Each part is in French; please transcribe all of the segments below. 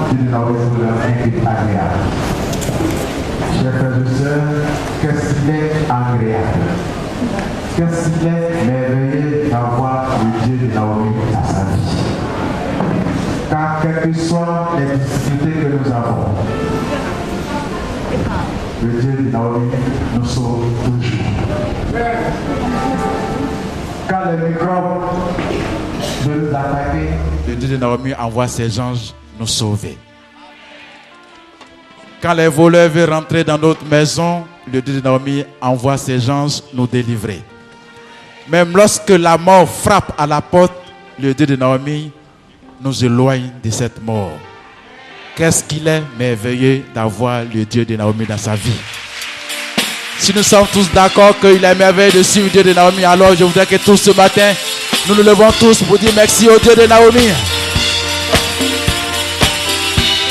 Dieu de Naomi vous leur est agréable. Chers frères et sœurs, qu'est-ce qu'il est agréable? Qu'est-ce qu'il est merveilleux d'avoir le Dieu de Naomi à sa vie? Car quelles que soient les difficultés que nous avons, le Dieu de Naomi nous sauve toujours. Quand les microbes veulent nous attaquer, le Dieu de Naomi envoie ses anges nous sauver. Quand les voleurs veulent rentrer dans notre maison, le Dieu de Naomi envoie ses anges nous délivrer. Même lorsque la mort frappe à la porte, le Dieu de Naomi nous éloigne de cette mort. Qu'est-ce qu'il est merveilleux d'avoir le Dieu de Naomi dans sa vie. Si nous sommes tous d'accord qu'il est merveilleux de suivre le Dieu de Naomi, alors je voudrais que tous ce matin, nous nous levons tous pour dire merci au Dieu de Naomi.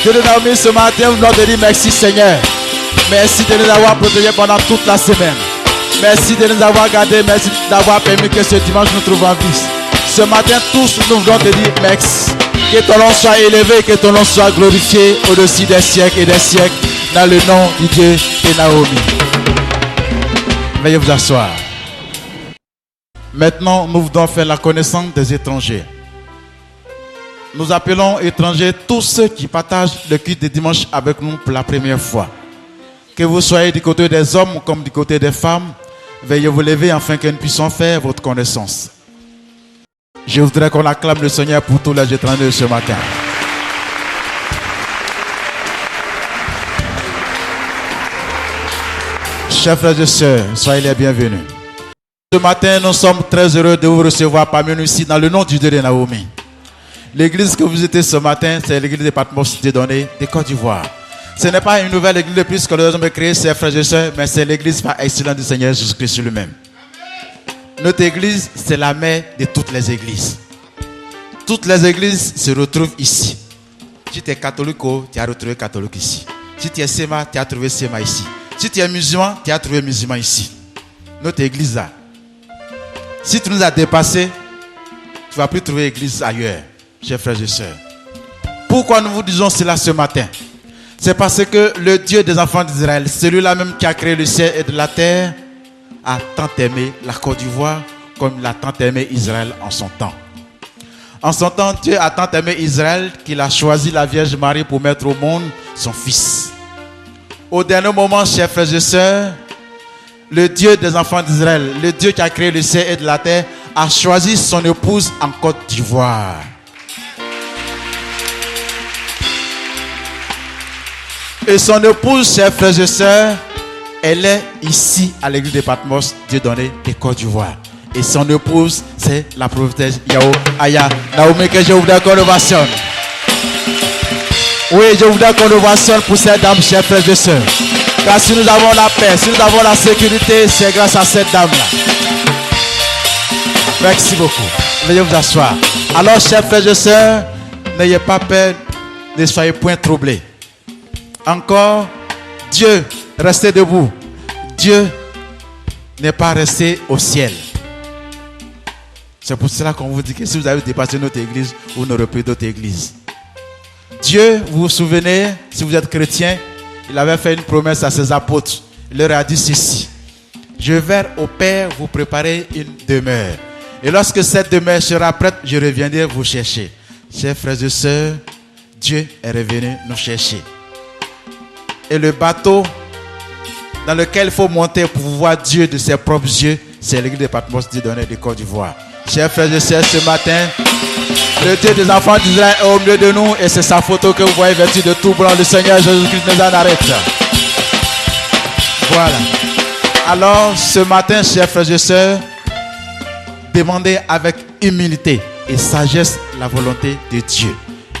Dieu de Naomi, ce matin, nous voulons te dire merci Seigneur. Merci de nous avoir protégés pendant toute la semaine. Merci de nous avoir gardés. Merci d'avoir permis que ce dimanche nous trouvions en vie. Ce matin, tous nous voulons te dire merci. Que ton nom soit élevé, que ton nom soit glorifié au-dessus des siècles et des siècles. Dans le nom du Dieu de Naomi. Veuillez vous asseoir. Maintenant, nous voulons faire la connaissance des étrangers. Nous appelons étrangers tous ceux qui partagent le culte de dimanche avec nous pour la première fois. Que vous soyez du côté des hommes comme du côté des femmes, veuillez vous lever afin que nous puissions faire votre connaissance. Je voudrais qu'on acclame le Seigneur pour tous les étrangers de ce matin. Chers frères et sœurs, soyez les bienvenus. Ce matin, nous sommes très heureux de vous recevoir parmi nous ici dans le nom du Dieu de Naomi. L'église que vous étiez ce matin, c'est l'église de Patmos Dieudonné de Côte d'Ivoire. Ce n'est pas une nouvelle église de plus que nous avons créée, chers frères et sœurs, mais c'est l'église par excellence du Seigneur Jésus-Christ lui-même. Notre église, c'est la mère de toutes les églises. Toutes les églises se retrouvent ici. Si tu es catholique, tu as retrouvé catholique ici. Si tu es séma, tu as trouvé séma ici. Si tu es musulman, tu as trouvé musulman ici. Notre église là. Si tu nous as dépassés, tu ne vas plus trouver église ailleurs, chers frères et sœurs. Pourquoi nous vous disons cela ce matin? C'est parce que le Dieu des enfants d'Israël, celui-là même qui a créé le ciel et de la terre, a tant aimé la Côte d'Ivoire comme il a tant aimé Israël en son temps. En son temps, Dieu a tant aimé Israël qu'il a choisi la Vierge Marie pour mettre au monde son fils. Au dernier moment, chers frères et sœurs, le Dieu des enfants d'Israël, le Dieu qui a créé le ciel et de la terre, a choisi son épouse en Côte d'Ivoire. Et son épouse, chers frères et sœurs, elle est ici à l'église de Patmos Dieudonné de Côte d'Ivoire. Et son épouse, c'est la prophétesse Yao Aya Naomi que je voudrais qu'on ovationne. Oui, je voudrais qu'on ovationne pour cette dame, chers frères et sœurs. Car si nous avons la paix, si nous avons la sécurité, c'est grâce à cette dame-là. Merci beaucoup. Veuillez vous asseoir. Alors, chers frères et sœurs, n'ayez pas peur, ne soyez point troublés. Encore, Dieu, restez debout. Dieu n'est pas resté au ciel. C'est pour cela qu'on vous dit que si vous avez dépassé notre église, vous n'aurez plus d'autre église. Dieu, vous vous souvenez, si vous êtes chrétien, il avait fait une promesse à ses apôtres. Il leur a dit ceci: je vais au Père vous préparer une demeure. Et lorsque cette demeure sera prête, je reviendrai vous chercher. Chers frères et sœurs, Dieu est revenu nous chercher. Et le bateau dans lequel il faut monter pour voir Dieu de ses propres yeux, c'est l'église de Patmos Dieudonné de Côte d'Ivoire. Chers frères et sœurs, ce matin, le Dieu des enfants d'Israël est au milieu de nous et c'est sa photo que vous voyez vêtue de tout blanc, le Seigneur Jésus-Christ de Nazareth. Voilà. Alors, ce matin, chers frères et sœurs, demandez avec humilité et sagesse la volonté de Dieu.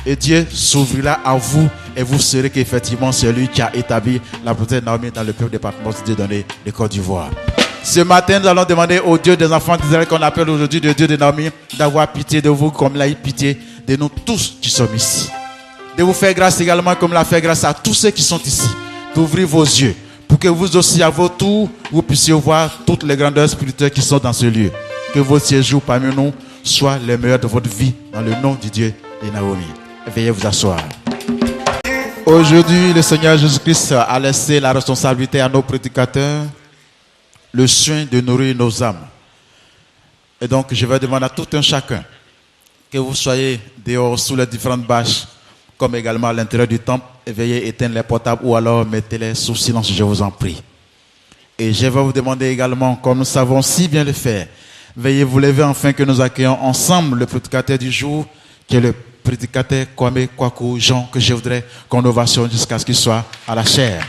Et Dieu s'ouvrira à vous et vous serez qu'effectivement celui qui a établi la prophétesse Naomi dans le peuple de Patmos Dieudonné de Côte d'Ivoire. Ce matin, nous allons demander au Dieu des enfants d'Israël qu'on appelle aujourd'hui le Dieu de Naomi d'avoir pitié de vous comme il a eu pitié de nous tous qui sommes ici. De vous faire grâce également comme il a fait grâce à tous ceux qui sont ici. D'ouvrir vos yeux pour que vous aussi à votre tour, vous puissiez voir toutes les grandeurs spirituelles qui sont dans ce lieu. Que vos séjours parmi nous soient les meilleurs de votre vie dans le nom du Dieu de Naomi. Veuillez vous asseoir. Aujourd'hui, le Seigneur Jésus-Christ a laissé la responsabilité à nos prédicateurs, le soin de nourrir nos âmes. Et donc, je vais demander à tout un chacun que vous soyez dehors sous les différentes bâches, comme également à l'intérieur du temple, et veuillez éteindre les portables ou alors mettez-les sous silence, je vous en prie. Et je vais vous demander également, comme nous savons si bien le faire, veuillez vous lever afin que nous accueillons ensemble le prédicateur du jour, qui est le prédicateur Kwame Kwaku Jean, que je voudrais qu'on ovationne jusqu'à ce qu'il soit à la chair.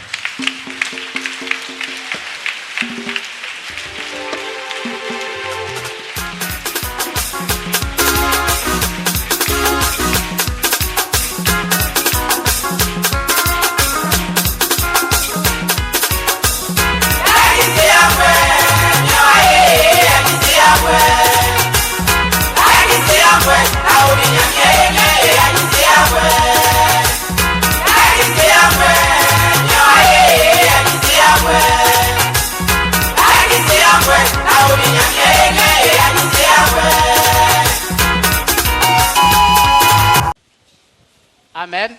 Amen.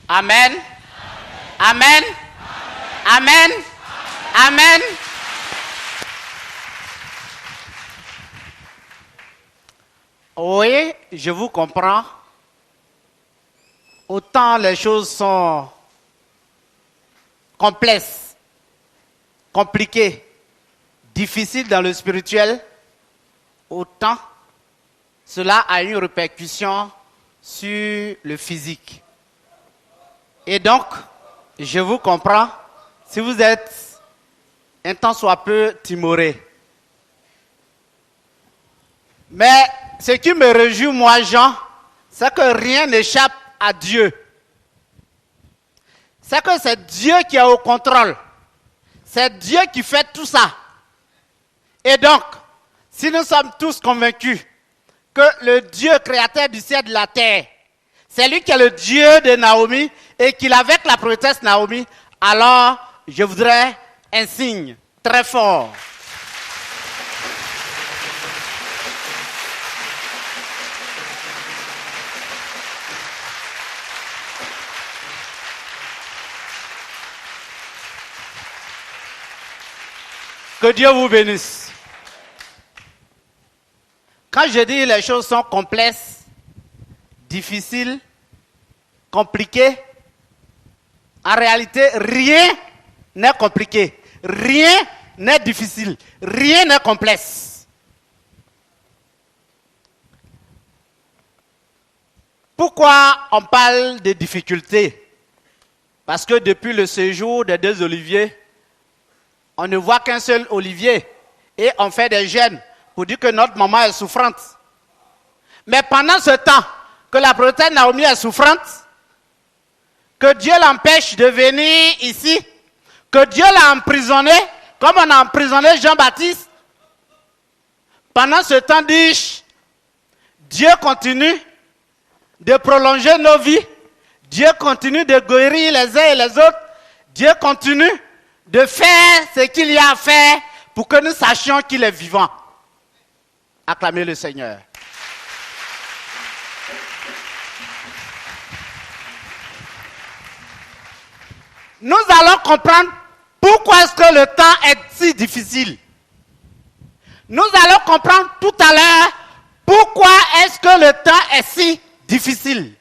Amen. Amen. Amen. Amen. Oui, je vous comprends. Autant les choses sont complexes, compliquées, difficiles dans le spirituel, autant cela a une répercussion sur le physique. Et donc, je vous comprends, si vous êtes un tant soit peu timoré. Mais ce qui me réjouit, moi, Jean, c'est que rien n'échappe à Dieu. C'est que c'est Dieu qui est au contrôle. C'est Dieu qui fait tout ça. Et donc, si nous sommes tous convaincus que le Dieu créateur du ciel et de la terre, c'est lui qui est le Dieu de Naomi et qu'il est avec la prophétesse Naomi, alors je voudrais un signe très fort. Que Dieu vous bénisse. Quand je dis les choses sont complexes, difficiles, compliquées, en réalité, rien n'est compliqué, rien n'est difficile, rien n'est complexe. Pourquoi on parle de difficultés? Parce que depuis le séjour des 2 oliviers, on ne voit qu'un seul olivier et on fait des jeûnes pour dire que notre maman est souffrante. Mais pendant ce temps que la prophétesse Naomi est souffrante, que Dieu l'empêche de venir ici, que Dieu l'a emprisonné, comme on a emprisonné Jean-Baptiste, pendant ce temps, dis-je, Dieu continue de prolonger nos vies, Dieu continue de guérir les uns et les autres, Dieu continue de faire ce qu'il y a à faire pour que nous sachions qu'il est vivant. Acclamez le Seigneur. Nous allons comprendre pourquoi est-ce que le temps est si difficile. Nous allons comprendre tout à l'heure pourquoi est-ce que le temps est si difficile.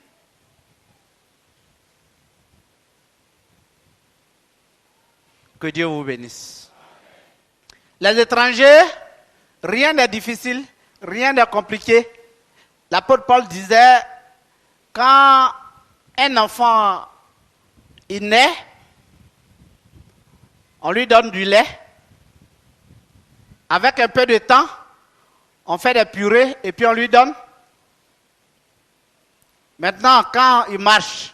Que Dieu vous bénisse. Les étrangers, rien n'est difficile, rien n'est compliqué. L'apôtre Paul disait, quand un enfant il naît, on lui donne du lait. Avec un peu de temps, on fait des purées et puis on lui donne. Maintenant, quand il marche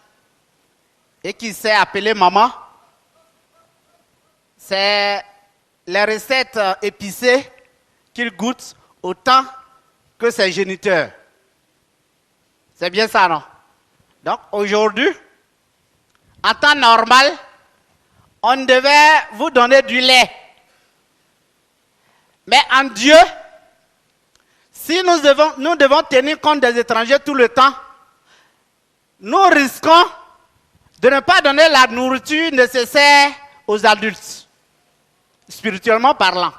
et qu'il sait appeler maman, c'est les recettes épicées qu'il goûte autant que ses géniteurs. C'est bien ça, non? Donc, aujourd'hui, en temps normal, on devait vous donner du lait. Mais en Dieu, si nous devons tenir compte des étrangers tout le temps, nous risquons de ne pas donner la nourriture nécessaire aux adultes, spirituellement parlant.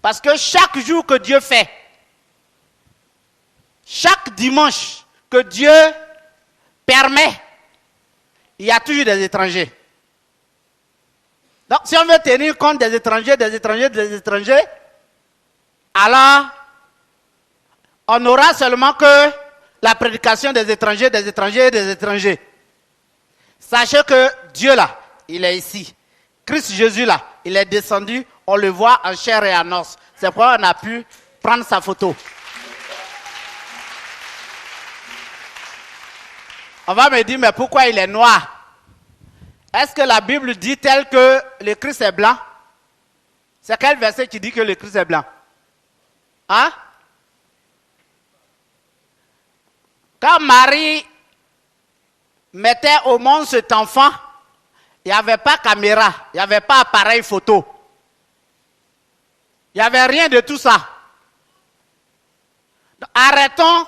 Parce que chaque jour que Dieu fait, chaque dimanche que Dieu permet, il y a toujours des étrangers. Donc, si on veut tenir compte des étrangers, alors on n'aura seulement que la prédication des étrangers. Sachez que Dieu là, il est ici. Christ Jésus là, il est descendu, on le voit en chair et en os. C'est pourquoi on a pu prendre sa photo. On va me dire, mais pourquoi il est noir? Est-ce que la Bible dit tel que le Christ est blanc? C'est quel verset qui dit que le Christ est blanc? Hein? Quand Marie mettait au monde cet enfant, il n'y avait pas caméra, il n'y avait pas appareil photo. Il n'y avait rien de tout ça. Donc, arrêtons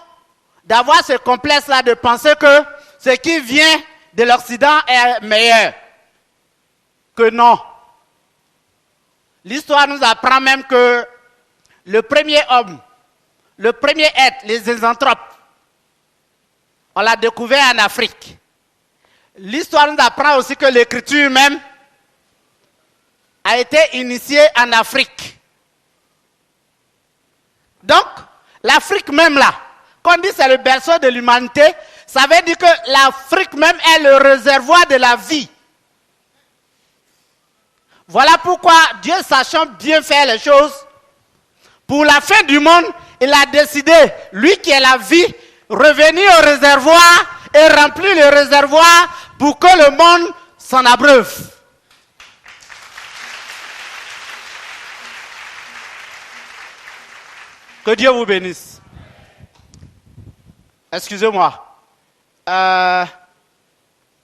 d'avoir ce complexe-là de penser que ce qui vient de l'Occident est meilleur. Que non. L'histoire nous apprend même que le premier homme, le premier être, les zésanthropes, on l'a découvert en Afrique. L'histoire nous apprend aussi que l'écriture même a été initiée en Afrique. Donc, l'Afrique même là, quand on dit c'est le berceau de l'humanité, ça veut dire que l'Afrique même est le réservoir de la vie. Voilà pourquoi Dieu, sachant bien faire les choses, pour la fin du monde, il a décidé, lui qui est la vie, revenir au réservoir et remplir le réservoir pour que le monde s'en abreuve. Que Dieu vous bénisse. Excusez-moi. D'ailleurs,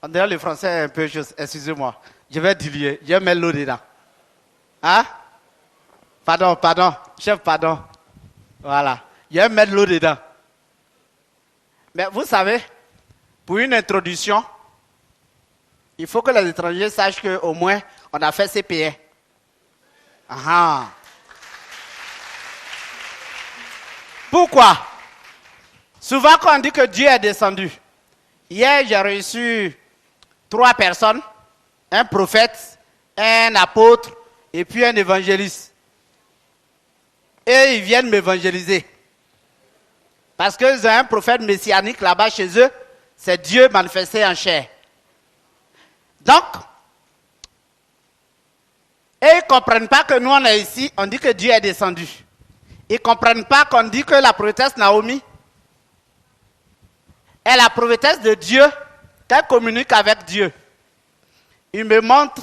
le français est un peu juste. Excusez-moi. Je vais diluer. Je vais mettre l'eau dedans. Hein? Pardon. Chef, pardon. Voilà. Je vais mettre l'eau dedans. Mais vous savez, pour une introduction, il faut que les étrangers sachent qu'au moins, on a fait CPE. Ah. Pourquoi? Souvent, quand on dit que Dieu est descendu, hier, j'ai reçu 3 personnes, un prophète, un apôtre et puis un évangéliste. Et ils viennent m'évangéliser. Parce qu'ils ont un prophète messianique là-bas chez eux, c'est Dieu manifesté en chair. Donc, et ils ne comprennent pas que nous, on est ici, on dit que Dieu est descendu. Ils ne comprennent pas qu'on dit que la prophétesse Naomi est la prophétesse de Dieu, qu'elle communique avec Dieu. Il me montre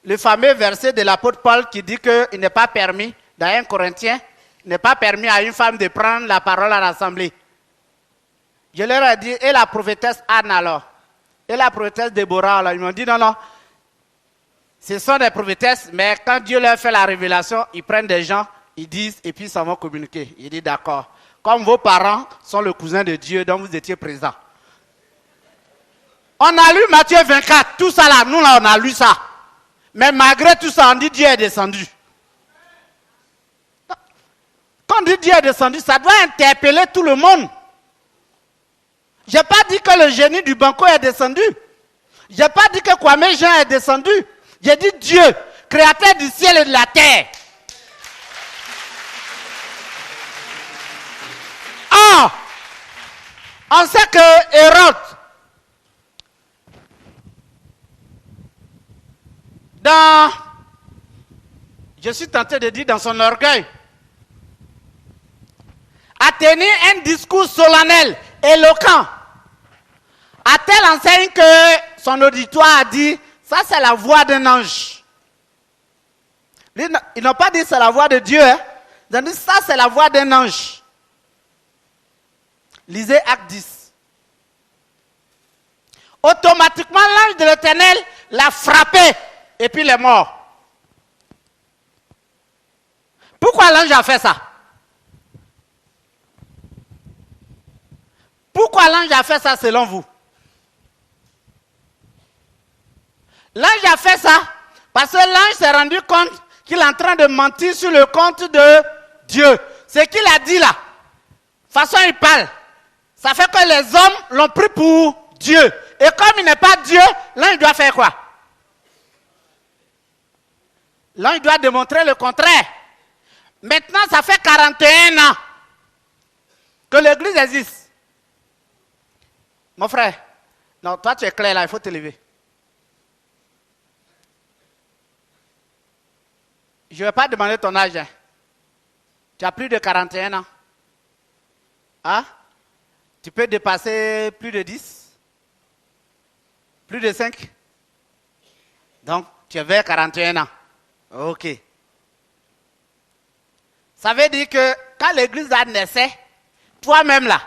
le fameux verset de l'apôtre Paul qui dit qu'il n'est pas permis, dans 1 Corinthiens, il n'est pas permis à une femme de prendre la parole à l'assemblée. Je leur ai dit, et la prophétesse Anne alors? Et la prophétesse Déborah alors? Ils m'ont dit, non, ce sont des prophétesses, mais quand Dieu leur fait la révélation, ils prennent des gens, ils disent, et puis ils s'en vont communiquer. Il dit, d'accord. Comme vos parents sont le cousin de Dieu, dont vous étiez présents. On a lu Matthieu 24, tout ça là, nous là, on a lu ça. Mais malgré tout ça, on dit Dieu est descendu. Quand on dit Dieu est descendu, ça doit interpeller tout le monde. Je n'ai pas dit que le génie du Banco est descendu. Je n'ai pas dit que Kwame Jean est descendu. J'ai dit Dieu, créateur du ciel et de la terre. Ah, on sait que Hérode, je suis tenté de dire dans son orgueil, a tenu un discours solennel, éloquent, à telle enseigne que son auditoire a dit, ça c'est la voix d'un ange. Ils n'ont pas dit c'est la voix de Dieu, hein? Ils ont dit ça c'est la voix d'un ange. Lisez Acte 10. Automatiquement l'ange de l'Éternel l'a frappé et puis il est mort. Pourquoi l'ange a fait ça? Pourquoi l'ange a fait ça selon vous? L'ange a fait ça parce que l'ange s'est rendu compte qu'il est en train de mentir sur le compte de Dieu. Ce qu'il a dit là, de toute façon il parle. Ça fait que les hommes l'ont pris pour Dieu. Et comme il n'est pas Dieu, l'ange doit faire quoi? L'ange doit démontrer le contraire. Maintenant, ça fait 41 ans que l'église existe. Mon frère, non, toi tu es clair là, il faut te lever. Je ne vais pas demander ton âge. Hein. Tu as plus de 41 ans. Hein? Tu peux dépasser plus de 10? Plus de 5? Donc, tu es vers 41 ans. Ok. Ça veut dire que quand l'église a naissé, toi-même là,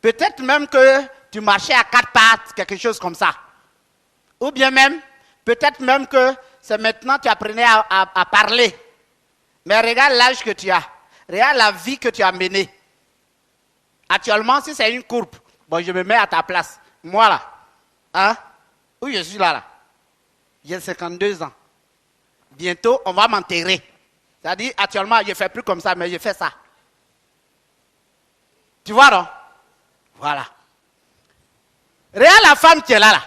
peut-être même que tu marchais à 4 pattes, quelque chose comme ça. Ou bien même, peut-être même que c'est maintenant que tu apprenais à parler. Mais regarde l'âge que tu as. Regarde la vie que tu as menée. Actuellement, si c'est une courbe, bon, je me mets à ta place. Moi là, hein? Où je suis là. J'ai 52 ans. Bientôt, on va m'enterrer. C'est-à-dire, actuellement, je ne fais plus comme ça, mais je fais ça. Tu vois, non? Voilà. Regarde la femme qui est là.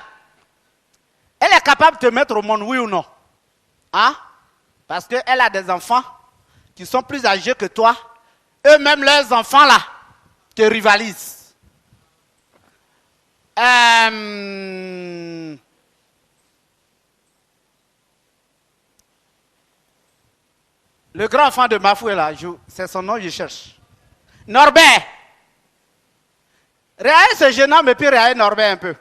Elle est capable de te mettre au monde, oui ou non? Hein? Parce qu'elle a des enfants qui sont plus âgés que toi. Eux-mêmes, leurs enfants, là, te rivalisent. Le grand enfant de Mafoué, là, c'est son nom, je cherche. Norbert. Regardez ce jeune homme et puis regardez Norbert un peu.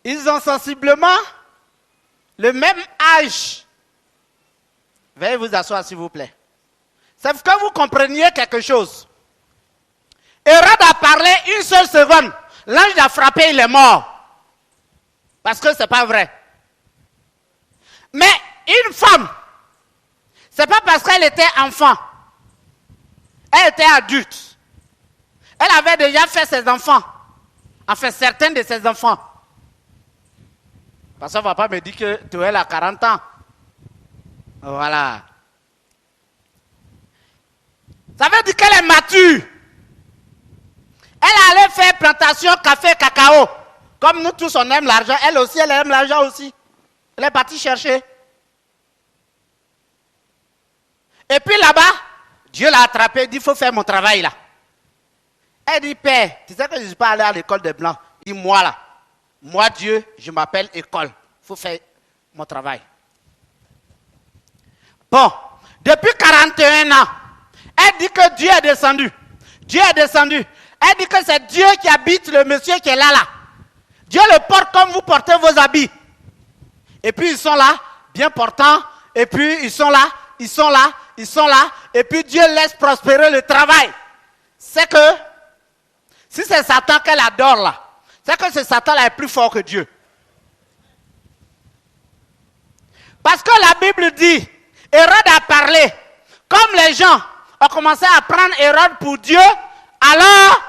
Ils ont sensiblement le même âge. Veuillez vous asseoir, s'il vous plaît. C'est pour que vous compreniez quelque chose. Hérode a parlé une seule seconde. L'ange l'a frappé, il est mort. Parce que ce n'est pas vrai. Mais une femme, ce n'est pas parce qu'elle était enfant. Elle était adulte. Elle avait déjà fait ses enfants. Enfin, certains de ses enfants. Parce qu'on ne va pas me dire que Toël a 40 ans. Voilà. Ça veut dire qu'elle est mature. Elle allait faire plantation café, cacao. Comme nous tous, on aime l'argent. Elle aussi, elle aime l'argent aussi. Elle est partie chercher. Et puis là-bas, Dieu l'a attrapé. Il dit, il faut faire mon travail là. Elle dit, Père, tu sais que je ne suis pas allé à l'école des Blancs. Il dit, moi là. Moi, Dieu, je m'appelle école. Il faut faire mon travail. Bon, depuis 41 ans, elle dit que Dieu est descendu. Dieu est descendu. Elle dit que c'est Dieu qui habite le monsieur qui est là. Dieu le porte comme vous portez vos habits. Et puis ils sont là, bien portants. Et puis ils sont là, ils sont là, ils sont là. Et puis Dieu laisse prospérer le travail. C'est que, si c'est Satan qu'elle adore là, c'est que ce Satan là est plus fort que Dieu. Parce que la Bible dit, Hérode a parlé. Comme les gens ont commencé à prendre Hérode pour Dieu, alors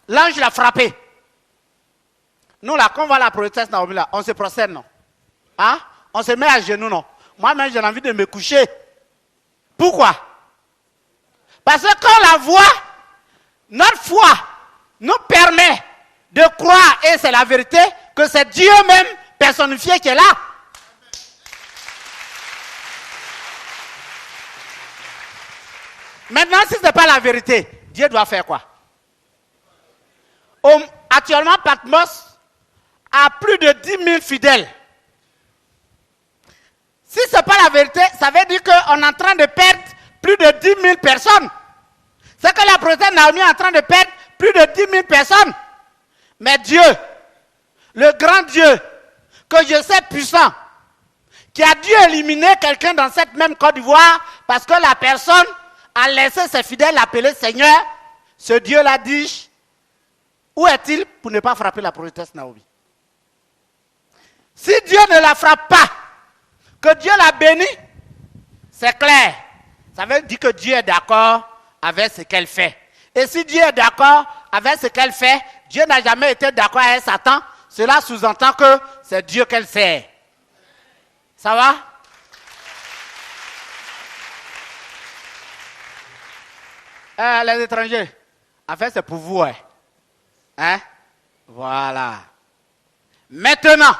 l'ange l'a frappé. Nous là, quand on va à la proteste, on se procède, non? Hein? On se met à genoux, non? Moi-même, j'ai envie de me coucher. Pourquoi? Parce que quand la voix, notre foi, nous permet de croire, et c'est la vérité, que c'est Dieu même personnifié qui est là. Maintenant, si ce n'est pas la vérité, Dieu doit faire quoi? Actuellement, Patmos a plus de 10 000 fidèles. Si ce n'est pas la vérité, ça veut dire qu'on est en train de perdre plus de 10 000 personnes. C'est que la prophète Naomi est en train de perdre plus de 10 000 personnes. Mais Dieu, le grand Dieu, que je sais puissant, qui a dû éliminer quelqu'un dans cette même Côte d'Ivoire parce que la personne a laissé ses fidèles l'appeler Seigneur, ce Dieu-là dit, où est-il pour ne pas frapper la prophétesse Naomi? Si Dieu ne la frappe pas, que Dieu la bénit, c'est clair. Ça veut dire que Dieu est d'accord avec ce qu'elle fait. Et si Dieu est d'accord avec ce qu'elle fait, Dieu n'a jamais été d'accord avec Satan, cela sous-entend que c'est Dieu qu'elle sert. Ça va? Les étrangers, en fait c'est pour vous. Hein? Voilà. Maintenant,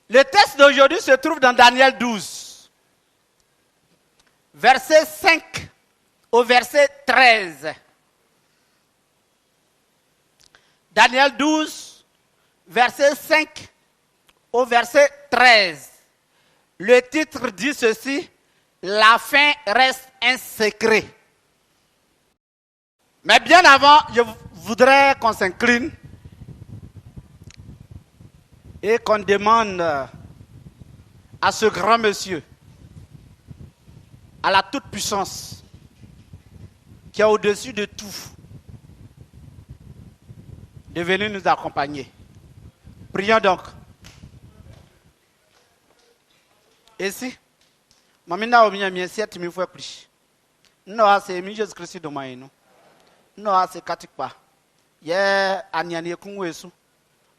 le texte d'aujourd'hui se trouve dans Daniel 12, verset 5 au verset 13. Daniel 12, verset 5 au verset 13. Le titre dit ceci: la fin reste un secret. Mais bien avant, je voudrais qu'on s'incline et qu'on demande à ce grand monsieur, à la toute-puissance, qui est au-dessus de tout, de venir nous accompagner. Prions donc. Et si Mamina Omia Miesia Timi fois plus. Non, c'est Jésus-Christ de Maïno. Non, c'est Katikpa. Yé, Anyani Kungwesu.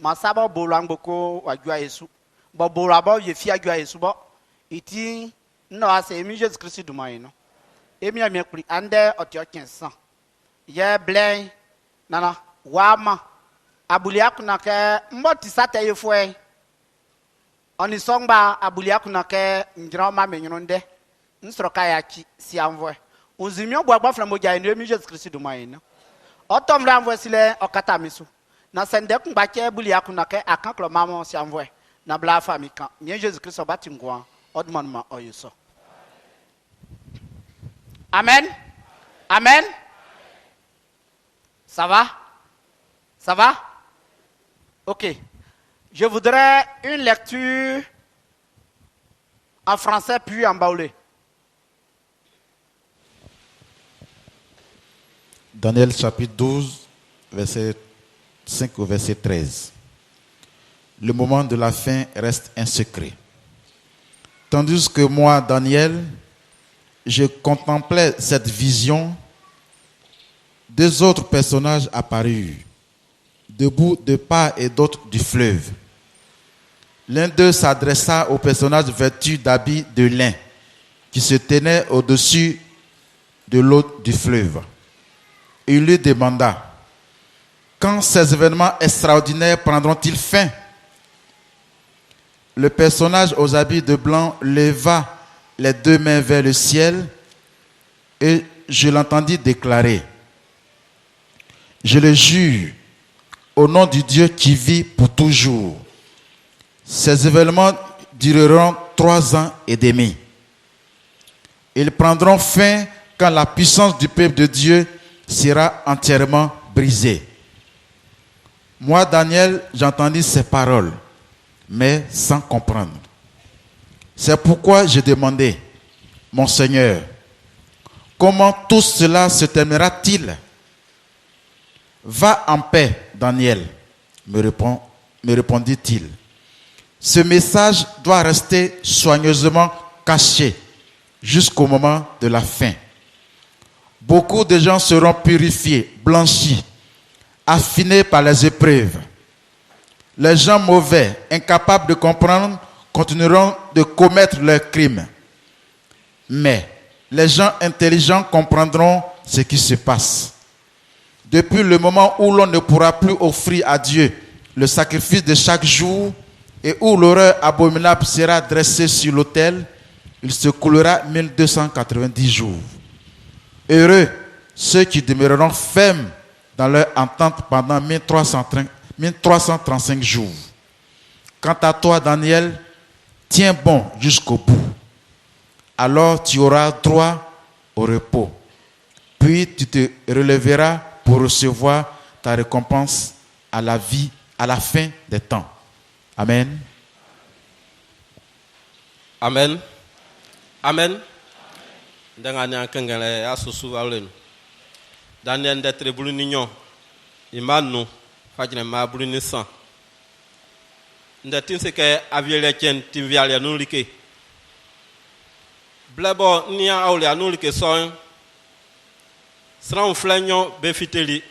Ma saba bolang boko wajua Yesu. Bo bolabo ye fia jua Yesu bo. Iti non, c'est Jésus-Christ de Maïno. Et mi amia kuli ande otio 1500. Yé blin nana wama abulia kuna ke mboti sate yefwe. On y songba abulia kuna ke ndrama menyonde. Nsroka ya chi si envoie. Uzimio bwa flambo ja ene mi Jésus Christ de Maïno. Otom renvoie sile okata misu. Na sende kumba ke abulia kuna ke akanklo mama si envoie. Na bla famille kan. Mien Jésus Christ obati ngwa odmanma oyeso. Amen. Amen. Ça va? Ça va? Ok. Je voudrais une lecture en français puis en baoulé. Daniel chapitre 12, verset 5 au verset 13. Le moment de la fin reste un secret. Tandis que moi, Daniel, je contemplais cette vision, deux autres personnages apparurent, debout de part et d'autre du fleuve. L'un d'eux s'adressa au personnage vêtu d'habits de lin qui se tenait au-dessus de l'eau du fleuve. Il lui demanda: quand ces événements extraordinaires prendront-ils fin? Le personnage aux habits de blanc leva les deux mains vers le ciel et je l'entendis déclarer: je le jure au nom du Dieu qui vit pour toujours, ces événements dureront 3 ans et demi. Ils prendront fin quand la puissance du peuple de Dieu sera entièrement brisée. Moi, Daniel, j'entendis ces paroles, mais sans comprendre. C'est pourquoi je demandais: mon Seigneur, comment tout cela se terminera-t-il? Va en paix, Daniel, me répondit-il. Ce message doit rester soigneusement caché jusqu'au moment de la fin. Beaucoup de gens seront purifiés, blanchis, affinés par les épreuves. Les gens mauvais, incapables de comprendre, continueront de commettre leurs crimes. Mais les gens intelligents comprendront ce qui se passe. Depuis le moment où l'on ne pourra plus offrir à Dieu le sacrifice de chaque jour et où l'horreur abominable sera dressée sur l'autel, il se coulera 1290 jours. Heureux ceux qui demeureront fermes dans leur entente pendant 1335 jours. Quant à toi, Daniel, tiens bon jusqu'au bout. Alors tu auras droit au repos. Puis tu te relèveras pour recevoir ta récompense à la vie, à la fin des temps. Amen. Amen. Amen. Danganya kengele asusu alen. Daniel d'être brunignon. Imanu fajne ma brunisan. Ndatin se ke aviele chen tinviale anulike. Blabo nia aule anulike son. Sran flanyo be fiteli.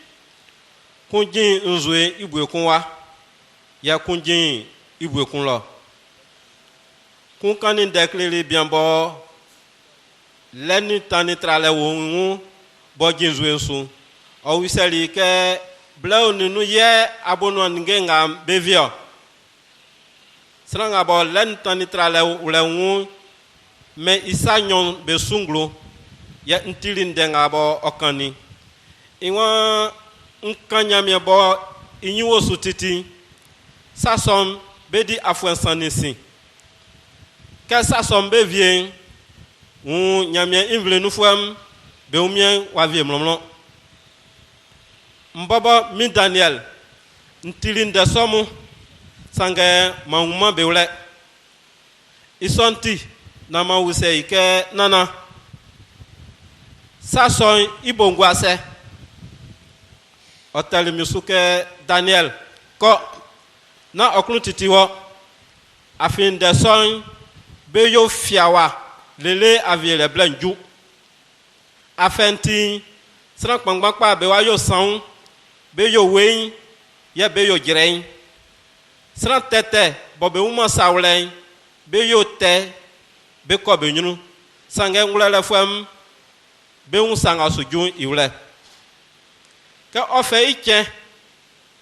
Kunjin nzwe ibwe kunwa. Ya kunjin ibwe kunlo. Kun kanin deklele bien bo. Leni tani trale wongu. Bo jinzwe nsu. O wiseli ke blau ninu ye abono ngenga bevio. Sran abo leni tani trale wongu. Me isa nyon be sunglo. Ya ntilin denga bo okani. Iwa nkanya mi bo inyo sutiti. Sa som be di afwen sanisi. Ke sa som be vien. Nyamie invle nou fwem. Be oumien wavie mlomlon. Mbaba mi Daniel. Ntilin de somu. Sange maungman be ule. Isonti. Nama wuse ike nana. Sason ibongwase. Hotel misuke Daniel. Ko na okunu titiwo. Afin de son beyo fiawa. Lele avie le blanju. Afenti srank bangbakpa bewa yo san. Beyo wein. Ye beyo jirein. Srank tete bobe uma sawlen. Beyo te. Beko benyunu. Sange ngulele fwem. Be un sanga sujun iwle. Ke ofe ike.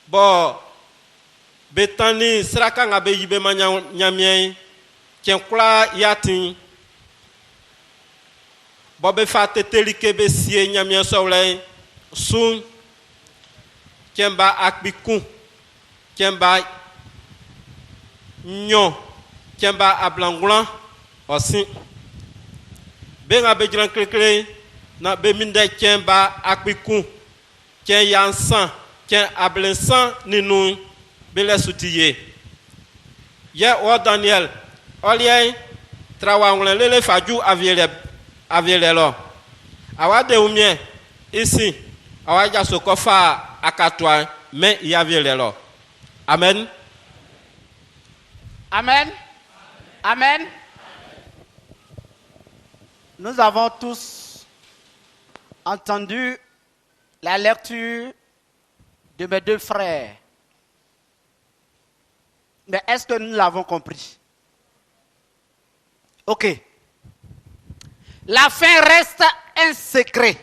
Bo. Betani sraka nga be yibe ma nyamien. Kien kula yatin. Bo be fa tetelike be siye nyamien sowle. Sun. Kien ba akbikun. Kien ba nyon. Kien ba ablangulan. Osin. Be nga be jiran krekle. Na be minde kien ba akbikun. Kien yansan. Kien ablensan ninou. Be le soutiye. Ye o Daniel. Olien. Trawa nglen lele faju aviele lo. Awa de oumien. Ici. Awa jaso kofa akatwa. Men y aviele lo. Amen. Amen. Amen. Nous avons tous entendu la lecture de mes deux frères. Mais est-ce que nous l'avons compris? Ok. La fin reste un secret.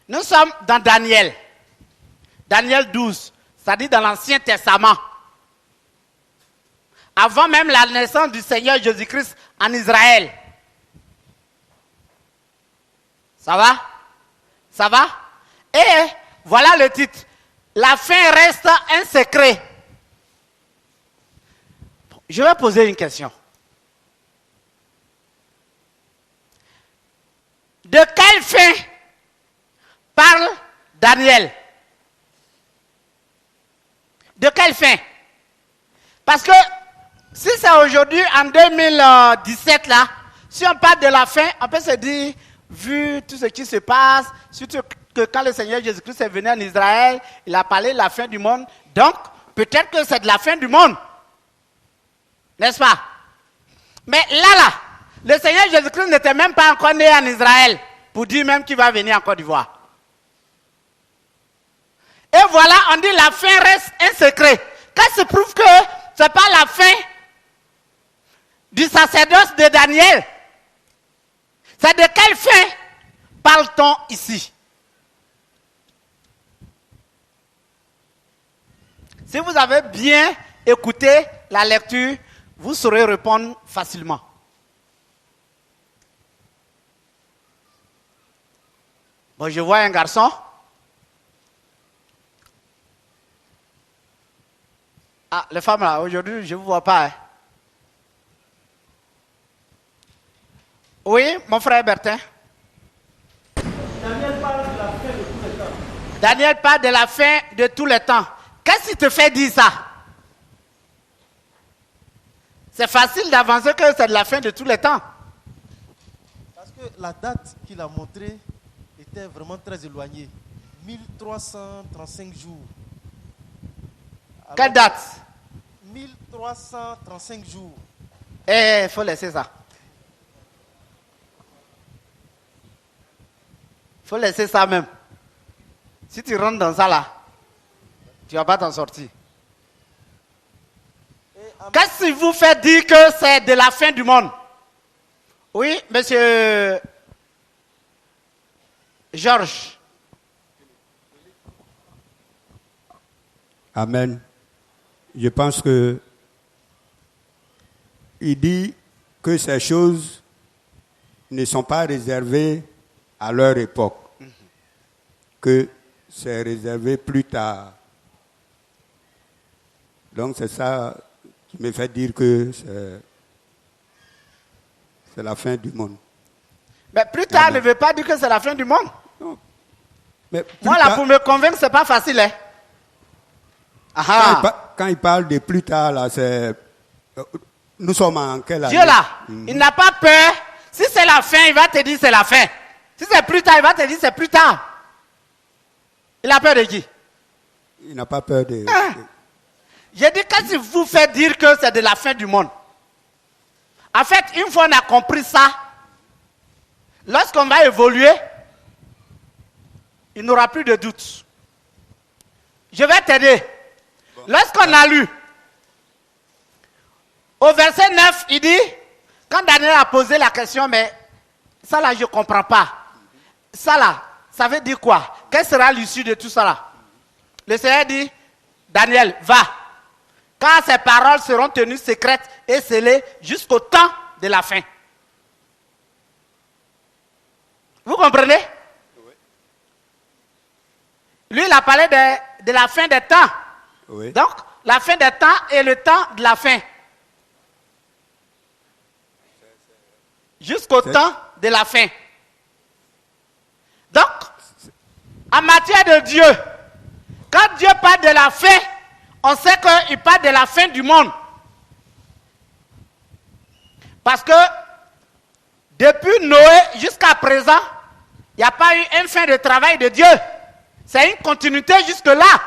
Nous sommes dans Daniel. Daniel 12. C'est-à-dire dans l'Ancien Testament. Avant même la naissance du Seigneur Jésus-Christ en Israël. Ça va? Ça va? Et voilà le titre. La fin reste un secret. Je vais poser une question. De quelle fin parle Daniel? De quelle fin? Parce que si c'est aujourd'hui, en 2017, là, si on parle de la fin, on peut se dire, vu tout ce qui se passe, surtout que quand le Seigneur Jésus-Christ est venu en Israël, il a parlé de la fin du monde. Donc, peut-être que c'est de la fin du monde. N'est-ce pas? Mais là, le Seigneur Jésus-Christ n'était même pas encore né en Israël pour dire même qu'il va venir en Côte d'Ivoire. Et voilà, on dit la fin reste un secret. Quand se prouve que ce n'est pas la fin du sacerdoce de Daniel, c'est de quelle fin parle-t-on ici? Si vous avez bien écouté la lecture, vous saurez répondre facilement. Bon, je vois un garçon. Ah, les femmes là, aujourd'hui, je ne vous vois pas. Hein. Oui, mon frère Bertin. Daniel parle de la fin de tous les temps. Daniel parle de la fin de tous les temps. Qu'est-ce qui te fait dire ça? C'est facile d'avancer que c'est de la fin de tous les temps. Parce que la date qu'il a montrée était vraiment très éloignée. 1335 jours. Alors, quelle date? 1335 jours. Il faut laisser ça. faut laisser ça même. Si tu rentres dans ça là, tu ne vas pas t'en sortir. Qu'est-ce qui vous fait dire que c'est de la fin du monde? Oui, monsieur Georges. Amen. Je pense que il dit que ces choses ne sont pas réservées à leur époque, que c'est réservé plus tard. Donc c'est ça qui me fait dire que c'est la fin du monde. Mais plus tard Amen. ne veut pas dire que c'est la fin du monde. Non. Mais plus Moi là, tard, pour me convaincre, c'est pas facile. Hein? Ah, quand il parle de plus tard, là, c'est... Nous sommes en quelle année? Dieu là, il n'a pas peur. Si c'est la fin, il va te dire c'est la fin. Si c'est plus tard, il va te dire c'est plus tard. Il a peur de qui? Il n'a pas peur de... J'ai dit, qu'est-ce qui vous fait dire que c'est de la fin du monde? En fait, une fois on a compris ça, lorsqu'on va évoluer, il n'aura plus de doute. Je vais t'aider. Lorsqu'on a lu, au verset 9, il dit, quand Daniel a posé la question, mais ça là, je ne comprends pas. Ça là, ça veut dire quoi? Quelle sera l'issue de tout ça là? Le Seigneur dit, Daniel, va. Car ces paroles seront tenues secrètes et scellées jusqu'au temps de la fin. Vous comprenez? Oui. Lui, il a parlé de la fin des temps. Oui. Donc, la fin des temps et le temps de la fin. Jusqu'au temps de la fin. Donc, en matière de Dieu, quand Dieu parle de la fin, on sait qu'il parle de la fin du monde. Parce que depuis Noé jusqu'à présent, il n'y a pas eu une fin de travail de Dieu. C'est une continuité jusque-là.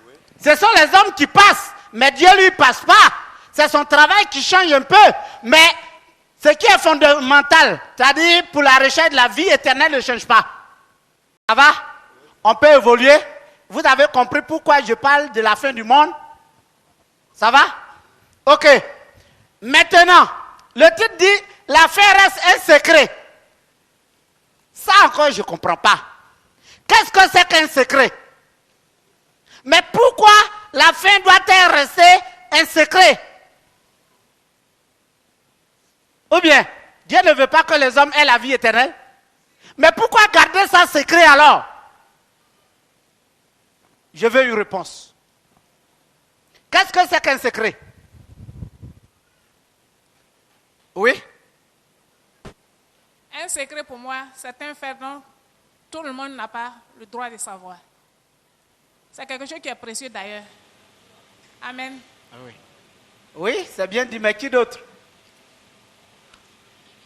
Oui. Ce sont les hommes qui passent, mais Dieu lui passe pas. C'est son travail qui change un peu. Mais ce qui est fondamental, c'est-à-dire pour la recherche de la vie éternelle, ne change pas. Ça va? On peut évoluer. Vous avez compris pourquoi je parle de la fin du monde? Ça va? Ok. Maintenant, le titre dit, la fin reste un secret. Ça encore, je ne comprends pas. Qu'est-ce que c'est qu'un secret? Mais pourquoi la fin doit-elle rester un secret? Ou bien, Dieu ne veut pas que les hommes aient la vie éternelle? Mais pourquoi garder ça secret alors? Je veux une réponse. Qu'est-ce que c'est qu'un secret? Oui? Un secret pour moi, c'est un fait dont tout le monde n'a pas le droit de savoir. C'est quelque chose qui est précieux d'ailleurs. Amen. Oui, oui, c'est bien dit, mais qui d'autre?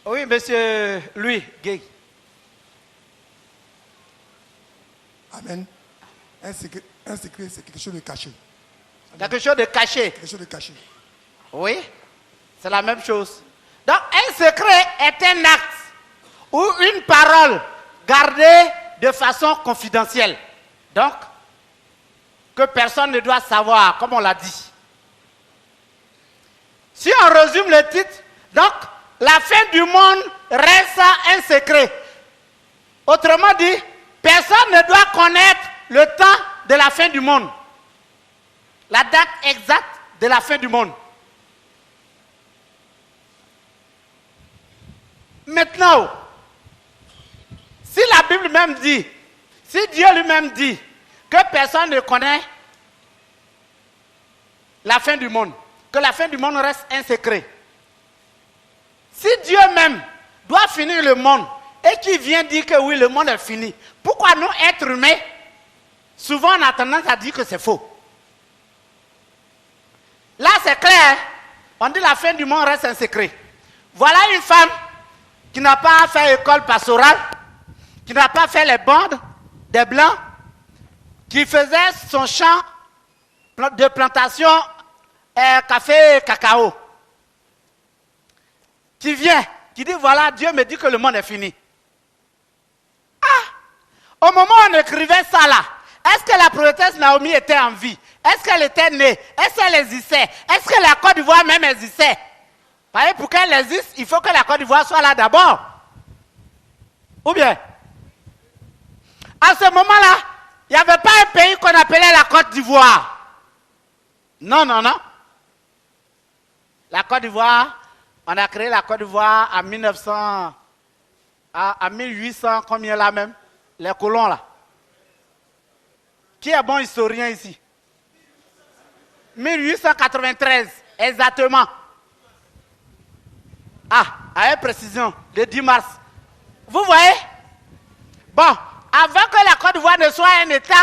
Oui, monsieur Louis Gay. Amen. Un secret, c'est quelque chose de caché. Quelque chose de caché. Quelque chose de caché. Oui, c'est la même chose. Donc, un secret est un acte ou une parole gardée de façon confidentielle. Donc, que personne ne doit savoir, comme on l'a dit. Si on résume le titre, donc, la fin du monde reste un secret. Autrement dit, personne ne doit connaître le temps de la fin du monde. La date exacte de la fin du monde. Maintenant, si la Bible même dit, si Dieu lui-même dit que personne ne connaît la fin du monde, que la fin du monde reste un secret, si Dieu même doit finir le monde et qu'il vient dire que oui, le monde est fini, pourquoi nous, êtres humains, souvent on a tendance à dire que c'est faux? Là, c'est clair, on dit la fin du monde reste un secret. Voilà une femme qui n'a pas fait école pastorale, qui n'a pas fait les bandes des Blancs, qui faisait son champ de plantation café et cacao, qui vient, qui dit voilà, Dieu me dit que le monde est fini. Ah! Au moment où on écrivait ça là, est-ce que la prophétesse Naomi était en vie? Est-ce qu'elle était née? Est-ce qu'elle existait? Est-ce que la Côte d'Ivoire même existait? Vous voyez, pour qu'elle existe, il faut que la Côte d'Ivoire soit là d'abord. Ou bien, à ce moment-là, il n'y avait pas un pays qu'on appelait la Côte d'Ivoire. Non, non, non. La Côte d'Ivoire, on a créé la Côte d'Ivoire en 1800, combien là même? Les colons là. Qui est bon historien ici? 1893, exactement. Ah, avec précision, le 10 mars. Vous voyez? Bon, avant que la Côte d'Ivoire ne soit un État,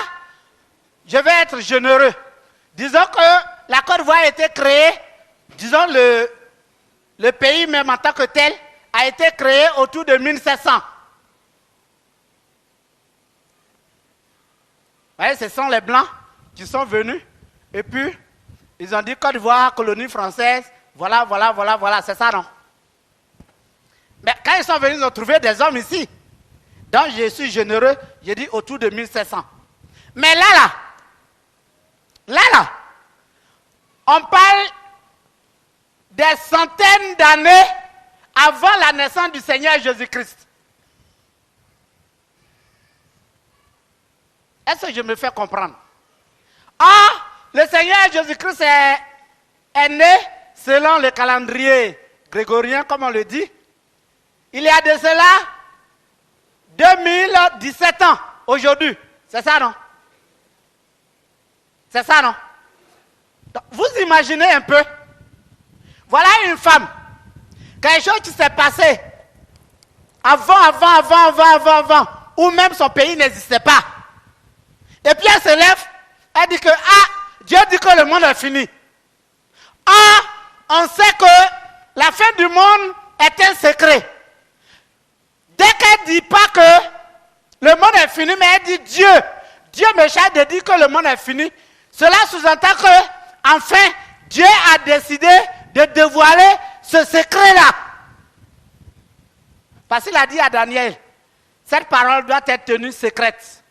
je vais être généreux. Disons que la Côte d'Ivoire a été créée, disons le pays même en tant que tel, a été créé autour de 1700. Vous voyez, ce sont les Blancs qui sont venus, et puis ils ont dit Côte d'Ivoire, colonie française, voilà, c'est ça, non? Mais quand ils sont venus, ils ont trouvé des hommes ici. Donc je suis généreux, j'ai dit autour de 1700. Mais là, on parle des centaines d'années avant la naissance du Seigneur Jésus-Christ. Est-ce que je me fais comprendre? Le Seigneur Jésus-Christ est né selon le calendrier grégorien, comme on le dit. Il y a de cela 2017 ans aujourd'hui. C'est ça, non? C'est ça, non? Donc, vous imaginez un peu. Voilà une femme. Quelque chose qui s'est passé avant, où même son pays n'existait pas. Et puis elle se lève, elle dit que, Dieu dit que le monde est fini. On sait que la fin du monde est un secret. Dès qu'elle ne dit pas que le monde est fini, mais elle dit Dieu me charge de dire que le monde est fini, cela sous-entend que, enfin, Dieu a décidé de dévoiler ce secret-là. Parce qu'il a dit à Daniel, cette parole doit être tenue secrète.